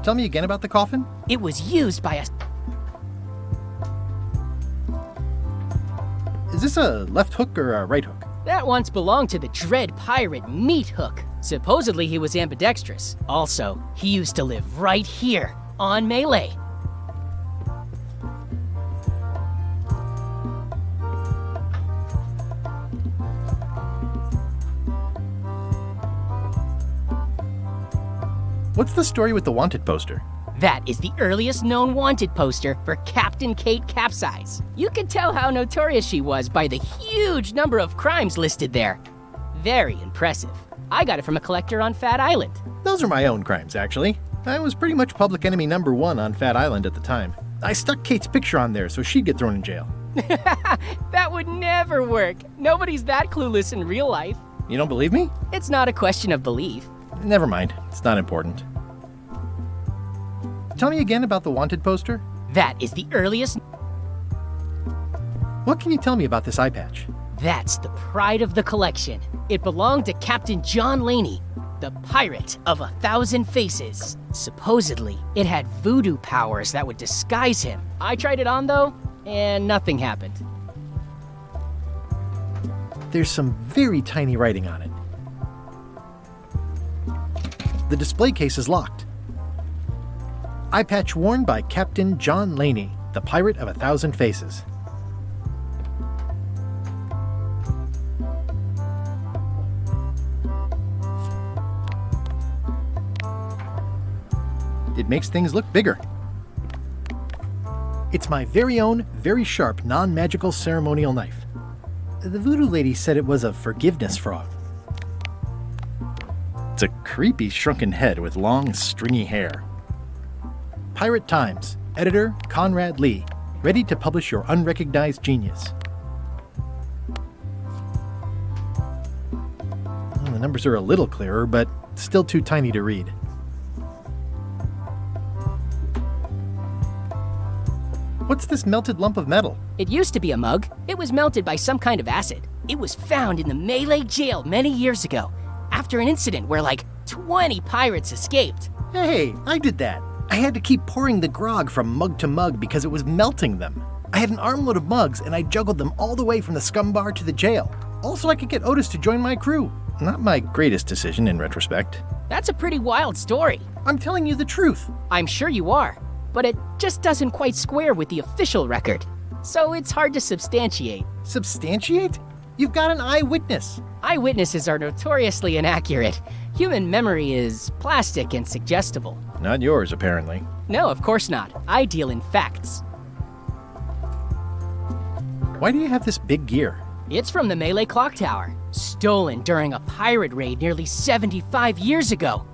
Tell me again about the coffin. It was used by a... Is this a left hook or a right hook? That once belonged to the dread pirate Meat Hook. Supposedly he was ambidextrous. Also, he used to live right here, on Melee. What's the story with the wanted poster? That is the earliest known wanted poster for Captain Kate Capsize. You can tell how notorious she was by the huge number of crimes listed there. Very impressive. I got it from a collector on Fat Island. Those are my own crimes, actually. I was pretty much public enemy number 1 on Fat Island at the time. I stuck Kate's picture on there so she'd get thrown in jail. That would never work. Nobody's that clueless in real life. You don't believe me? It's not a question of belief. Never mind. It's not important. Tell me again about the wanted poster. That is the earliest... What can you tell me about this eye patch? That's the pride of the collection. It belonged to Captain John Laney, the pirate of 1,000 faces. Supposedly, it had voodoo powers that would disguise him. I tried it on, though, and nothing happened. There's some very tiny writing on it. The display case is locked. Eye patch worn by Captain John Laney, the Pirate of 1,000 Faces. It makes things look bigger. It's my very own, very sharp, non-magical ceremonial knife. The voodoo lady said it was a forgiveness frog. It's a creepy shrunken head with long, stringy hair. Pirate Times, editor Conrad Lee, ready to publish your unrecognized genius. Well, the numbers are a little clearer, but still too tiny to read. What's this melted lump of metal? It used to be a mug. It was melted by some kind of acid. It was found in the Malay jail many years ago, after an incident where like 20 pirates escaped. Hey, I did that. I had to keep pouring the grog from mug to mug because it was melting them. I had an armload of mugs and I juggled them all the way from the scum bar to the jail. Also, I could get Otis to join my crew. Not my greatest decision in retrospect. That's a pretty wild story. I'm telling you the truth. I'm sure you are, but it just doesn't quite square with the official record. So it's hard to substantiate. Substantiate? You've got an eyewitness. Eyewitnesses are notoriously inaccurate. Human memory is plastic and suggestible. Not yours, apparently. No, of course not. I deal in facts. Why do you have this big gear? It's from the Malay Clock Tower, stolen during a pirate raid nearly 75 years ago.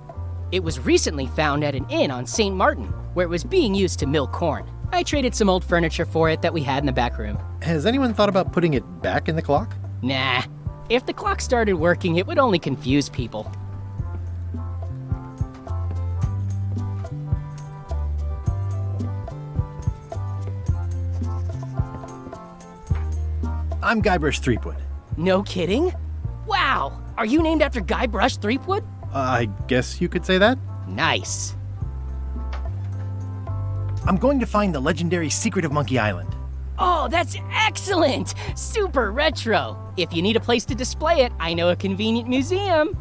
It was recently found at an inn on St. Martin, where it was being used to mill corn. I traded some old furniture for it that we had in the back room. Has anyone thought about putting it back in the clock? Nah. If the clock started working, it would only confuse people. I'm Guybrush Threepwood. No kidding? Wow! Are you named after Guybrush Threepwood? I guess you could say that. Nice. I'm going to find the legendary secret of Monkey Island. Oh, that's excellent! Super retro! If you need a place to display it, I know a convenient museum.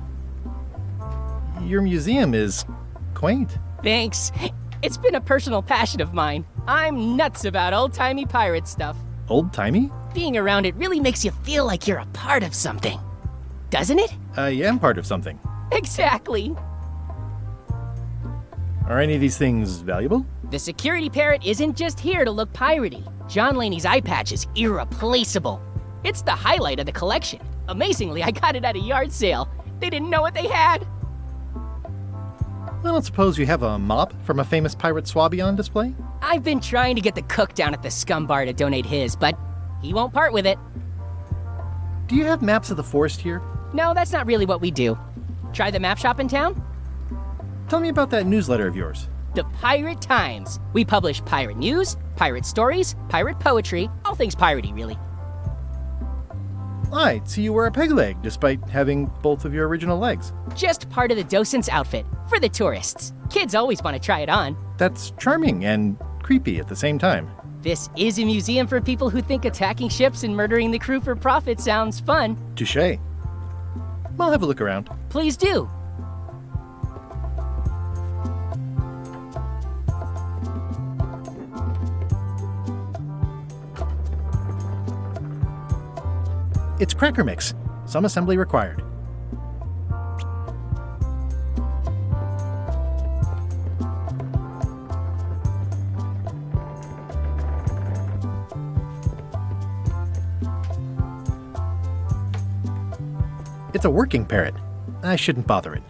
Your museum is quaint. Thanks. It's been a personal passion of mine. I'm nuts about old-timey pirate stuff. Old-timey? Being around it really makes you feel like you're a part of something. Doesn't it? I am part of something. Exactly. Are any of these things valuable? The security parrot isn't just here to look piratey. John Laney's eye patch is irreplaceable. It's the highlight of the collection. Amazingly, I got it at a yard sale. They didn't know what they had. I don't suppose you have a mop from a famous pirate swabby on display? I've been trying to get the cook down at the scum bar to donate his, but he won't part with it. Do you have maps of the forest here? No, that's not really what we do. Try the map shop in town? Tell me about that newsletter of yours. The Pirate Times. We publish pirate news, pirate stories, pirate poetry, all things piratey, really. I'd see you wear a peg leg, despite having both of your original legs. Just part of the docent's outfit, for the tourists. Kids always want to try it on. That's charming and creepy at the same time. This is a museum for people who think attacking ships and murdering the crew for profit sounds fun. Touché. I'll have a look around. Please do. It's cracker mix. Some assembly required. It's a working parrot. I shouldn't bother it.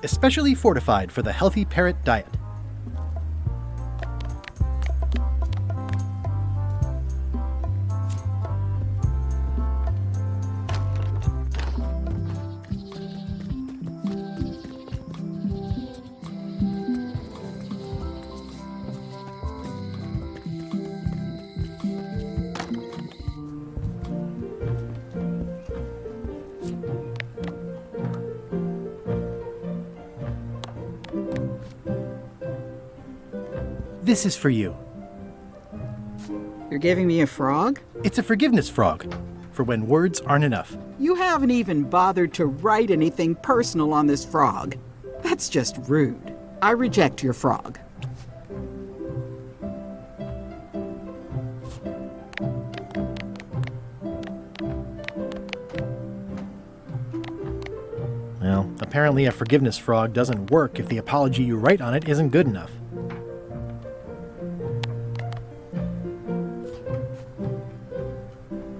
Especially fortified for the healthy parrot diet. This is for you. You're giving me a frog? It's a forgiveness frog, for when words aren't enough. You haven't even bothered to write anything personal on this frog. That's just rude. I reject your frog. Well, apparently a forgiveness frog doesn't work if the apology you write on it isn't good enough.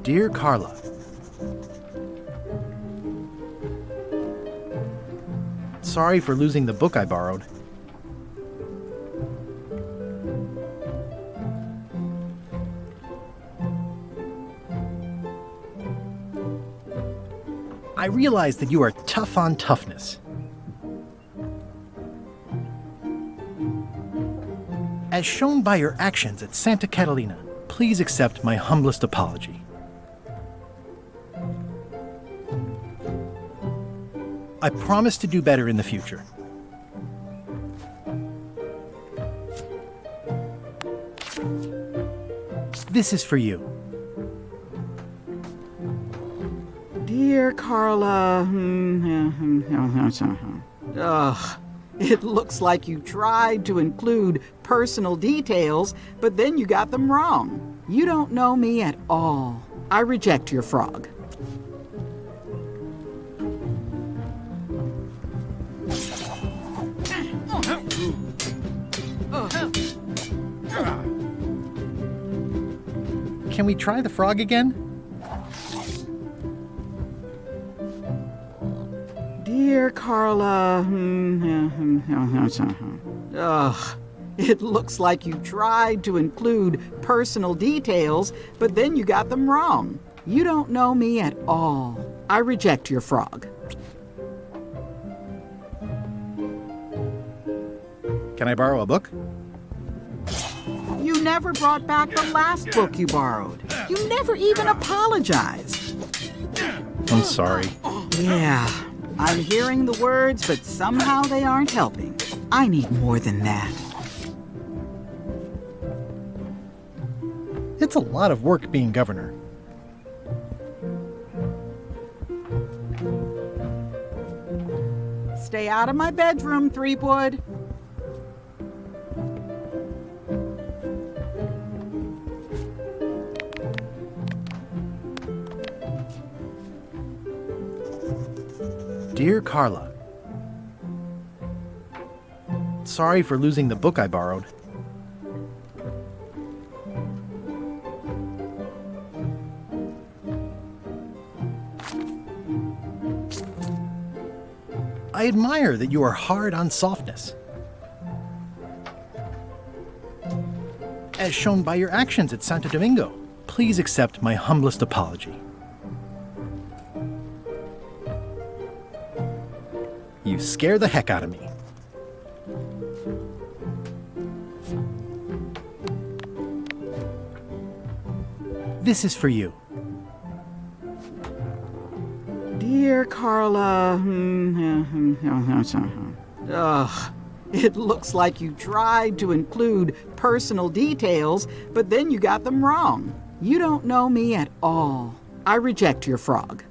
Dear Carla, sorry for losing the book I borrowed. I realize that you are tough on toughness. As shown by your actions at Santa Catalina, please accept my humblest apology. I promise to do better in the future. This is for you. Dear Carla, ugh, it looks like you tried to include personal details, but then you got them wrong. You don't know me at all. I reject your frog. Can we try the frog again? Dear Carla, ugh, it looks like you tried to include personal details, but then you got them wrong. You don't know me at all. I reject your frog. Can I borrow a book? You never brought back the last book you borrowed. You never even apologized. I'm sorry. Yeah, I'm hearing the words, but somehow they aren't helping. I need more than that. It's a lot of work being governor. Stay out of my bedroom, Threepwood. Dear Carla, sorry for losing the book I borrowed. I admire that you are hard on softness. As shown by your actions at Santo Domingo, please accept my humblest apology. You scare the heck out of me. This is for you. Dear Carla, ugh, it looks like you tried to include personal details, but then you got them wrong. You don't know me at all. I reject your frog.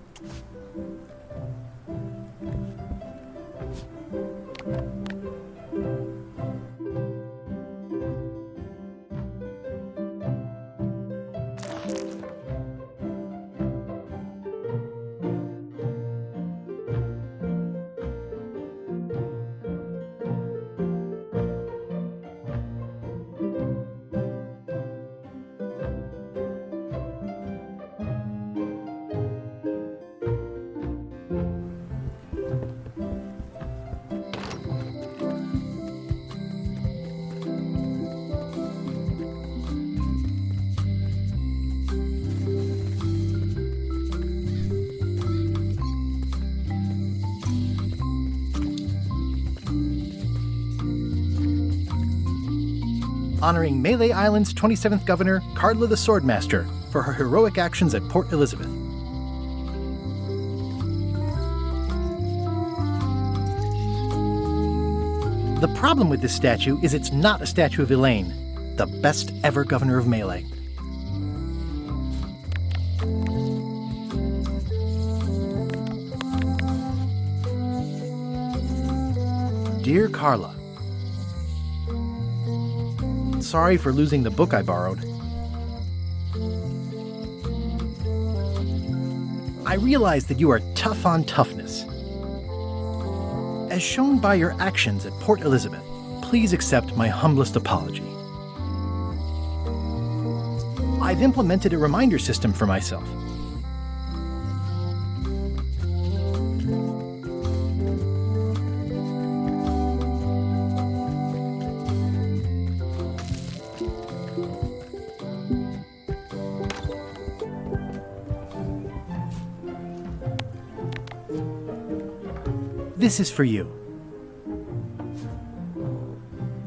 Honoring Melee Island's 27th Governor, Carla the Swordmaster, for her heroic actions at Port Elizabeth. The problem with this statue is it's not a statue of Elaine, the best ever governor of Melee. Dear Carla, Sorry for losing the book I borrowed. I realize that you are tough on toughness. As shown by your actions at Port Elizabeth, please accept my humblest apology. I've implemented a reminder system for myself. This is for you.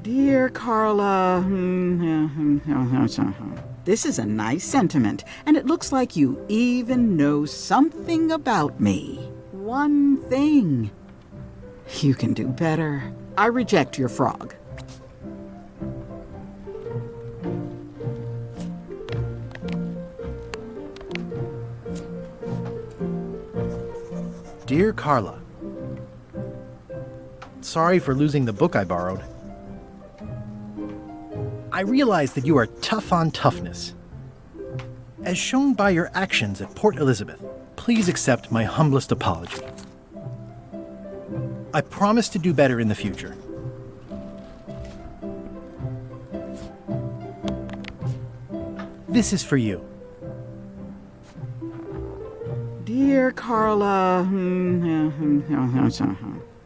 Dear Carla, this is a nice sentiment, and it looks like you even know something about me. One thing. You can do better. I reject your frog. Dear Carla, sorry for losing the book I borrowed. I realize that you are tough on toughness. As shown by your actions at Port Elizabeth, please accept my humblest apology. I promise to do better in the future. This is for you. Dear Carla,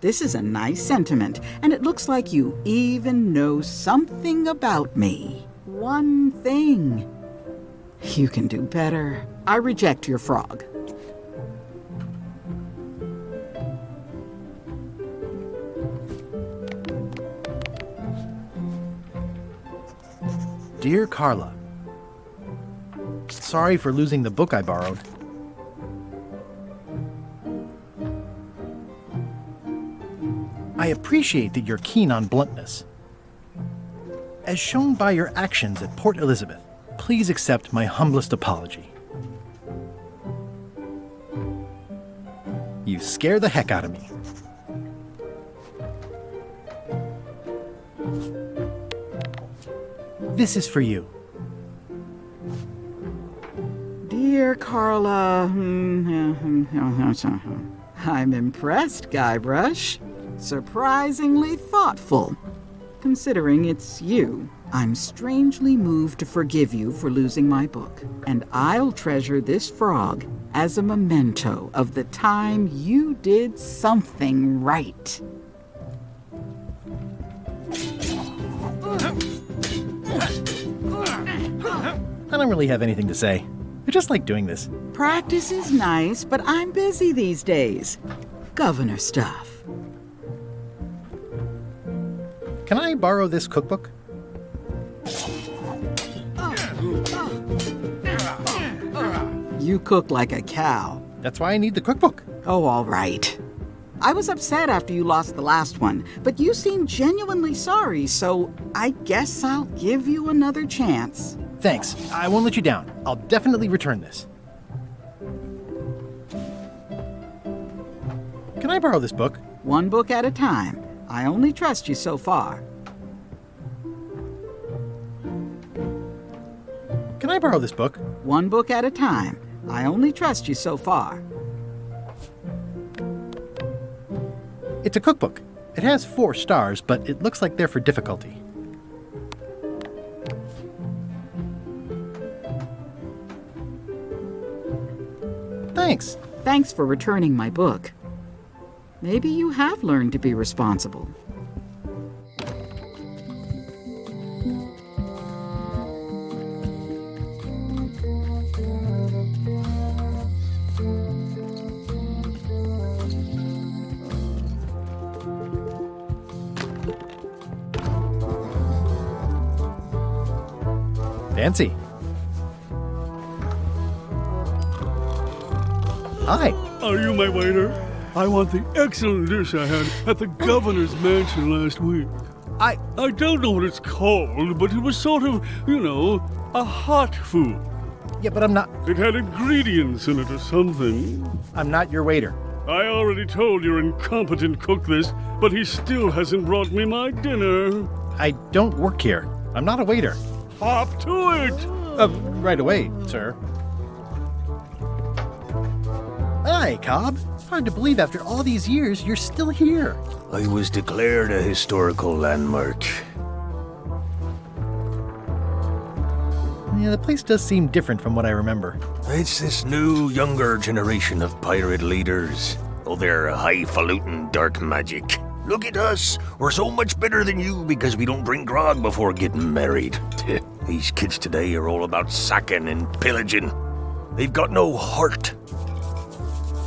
this is a nice sentiment, and it looks like you even know something about me. One thing. You can do better. I reject your frog. Dear Carla, sorry for losing the book I borrowed. I appreciate that you're keen on bluntness. As shown by your actions at Port Elizabeth, please accept my humblest apology. You scare the heck out of me. This is for you. Dear Carla, I'm impressed, Guybrush. Surprisingly thoughtful. Considering it's you, I'm strangely moved to forgive you for losing my book, and I'll treasure this frog as a memento of the time you did something right. I don't really have anything to say. I just like doing this. Practice is nice, but I'm busy these days. Governor stuff. Can I borrow this cookbook? You cook like a cow. That's why I need the cookbook. Oh, all right. I was upset after you lost the last one, but you seemed genuinely sorry, so I guess I'll give you another chance. Thanks. I won't let you down. I'll definitely return this. Can I borrow this book? One book at a time. I only trust you so far. Can I borrow this book? One book at a time. I only trust you so far. It's a cookbook. It has 4 stars, but it looks like they're for difficulty. Thanks. Thanks for returning my book. Maybe you have learned to be responsible. Fancy. Hi. Are you my waiter? I want the excellent dish I had at the governor's mansion last week. I don't know what it's called, but it was sort of, a hot food. Yeah, but I'm not... It had ingredients in it or something. I'm not your waiter. I already told your incompetent cook this, but he still hasn't brought me my dinner. I don't work here. I'm not a waiter. Hop to it! Right away, sir. Hi, Cobb. Hard to believe after all these years you're still here. I was declared a historical landmark. Yeah, the place does seem different from what I remember. It's this new, younger generation of pirate leaders. Oh, they're highfalutin dark magic. Look at us. We're so much better than you because we don't drink grog before getting married. These kids today are all about sacking and pillaging. They've got no heart.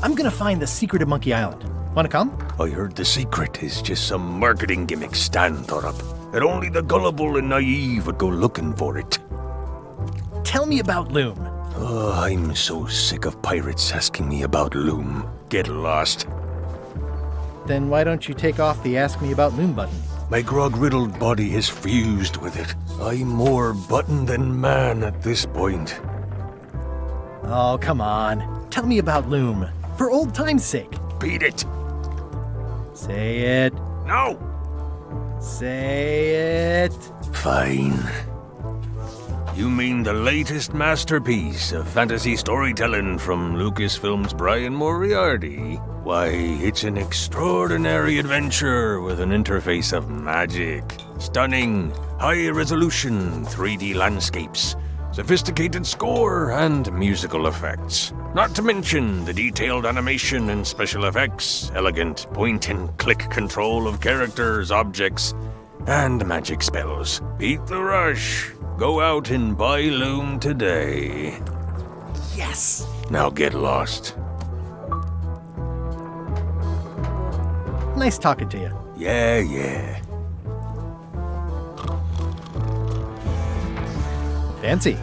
I'm gonna find the secret of Monkey Island. Wanna come? I heard the secret is just some marketing gimmick Stan thought up. That only the gullible and naive would go looking for it. Tell me about Loom. Oh, I'm so sick of pirates asking me about Loom. Get lost. Then why don't you take off the Ask Me About Loom button? My grog-riddled body has fused with it. I'm more button than man at this point. Oh, come on. Tell me about Loom. For old time's sake. Beat it. Say it. No. Say it. Fine. You mean the latest masterpiece of fantasy storytelling from Lucasfilm's Brian Moriarty? Why, it's an extraordinary adventure with an interface of magic, stunning, high-resolution 3D landscapes, sophisticated score, and musical effects. Not to mention the detailed animation and special effects, elegant point-and-click control of characters, objects, and magic spells. Beat the rush. Go out and buy Loom today. Yes! Now get lost. Nice talking to you. Yeah. Fancy.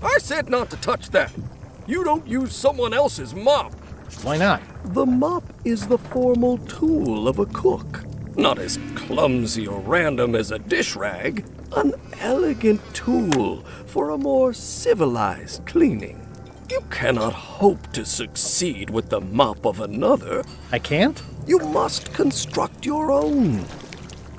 I said not to touch that. You don't use someone else's mop. Why not? The mop is the formal tool of a cook. Not as clumsy or random as a dish rag. An elegant tool for a more civilized cleaning. You cannot hope to succeed with the mop of another. I can't? You must construct your own.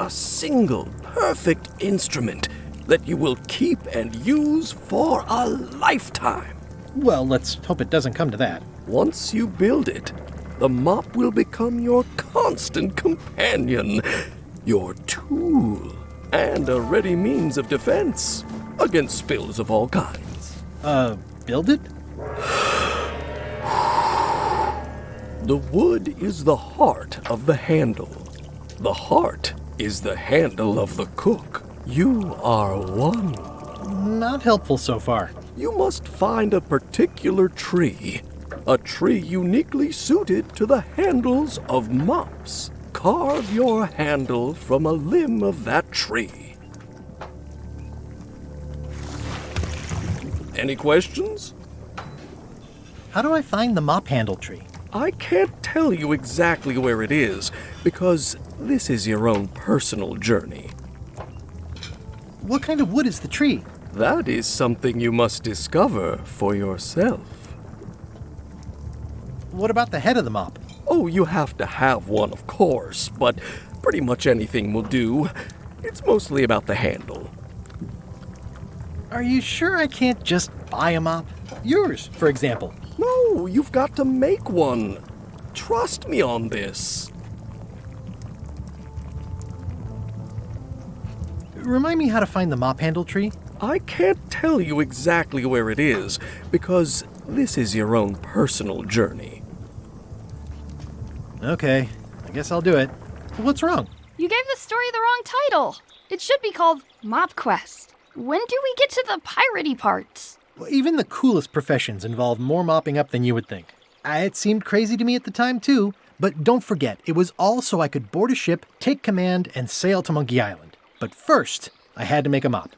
A single, perfect instrument that you will keep and use for a lifetime. Well, let's hope it doesn't come to that. Once you build it, the mop will become your constant companion, your tool, and a ready means of defense against spills of all kinds. Build it? The wood is the heart of the handle. The heart is the handle of the cook. You are one. Not helpful so far. You must find a particular tree. A tree uniquely suited to the handles of mops. Carve your handle from a limb of that tree. Any questions? How do I find the mop handle tree? I can't tell you exactly where it is, because this is your own personal journey. What kind of wood is the tree? That is something you must discover for yourself. What about the head of the mop? Oh, you have to have one, of course, but pretty much anything will do. It's mostly about the handle. Are you sure I can't just buy a mop? Yours, for example. No, you've got to make one. Trust me on this. Remind me how to find the mop handle tree? I can't tell you exactly where it is, because this is your own personal journey. Okay, I guess I'll do it. What's wrong? You gave the story the wrong title. It should be called Mop Quest. When do we get to the piratey parts? Well, even the coolest professions involve more mopping up than you would think. It seemed crazy to me at the time, too. But don't forget, it was all so I could board a ship, take command, and sail to Monkey Island. But first, I had to make a mop.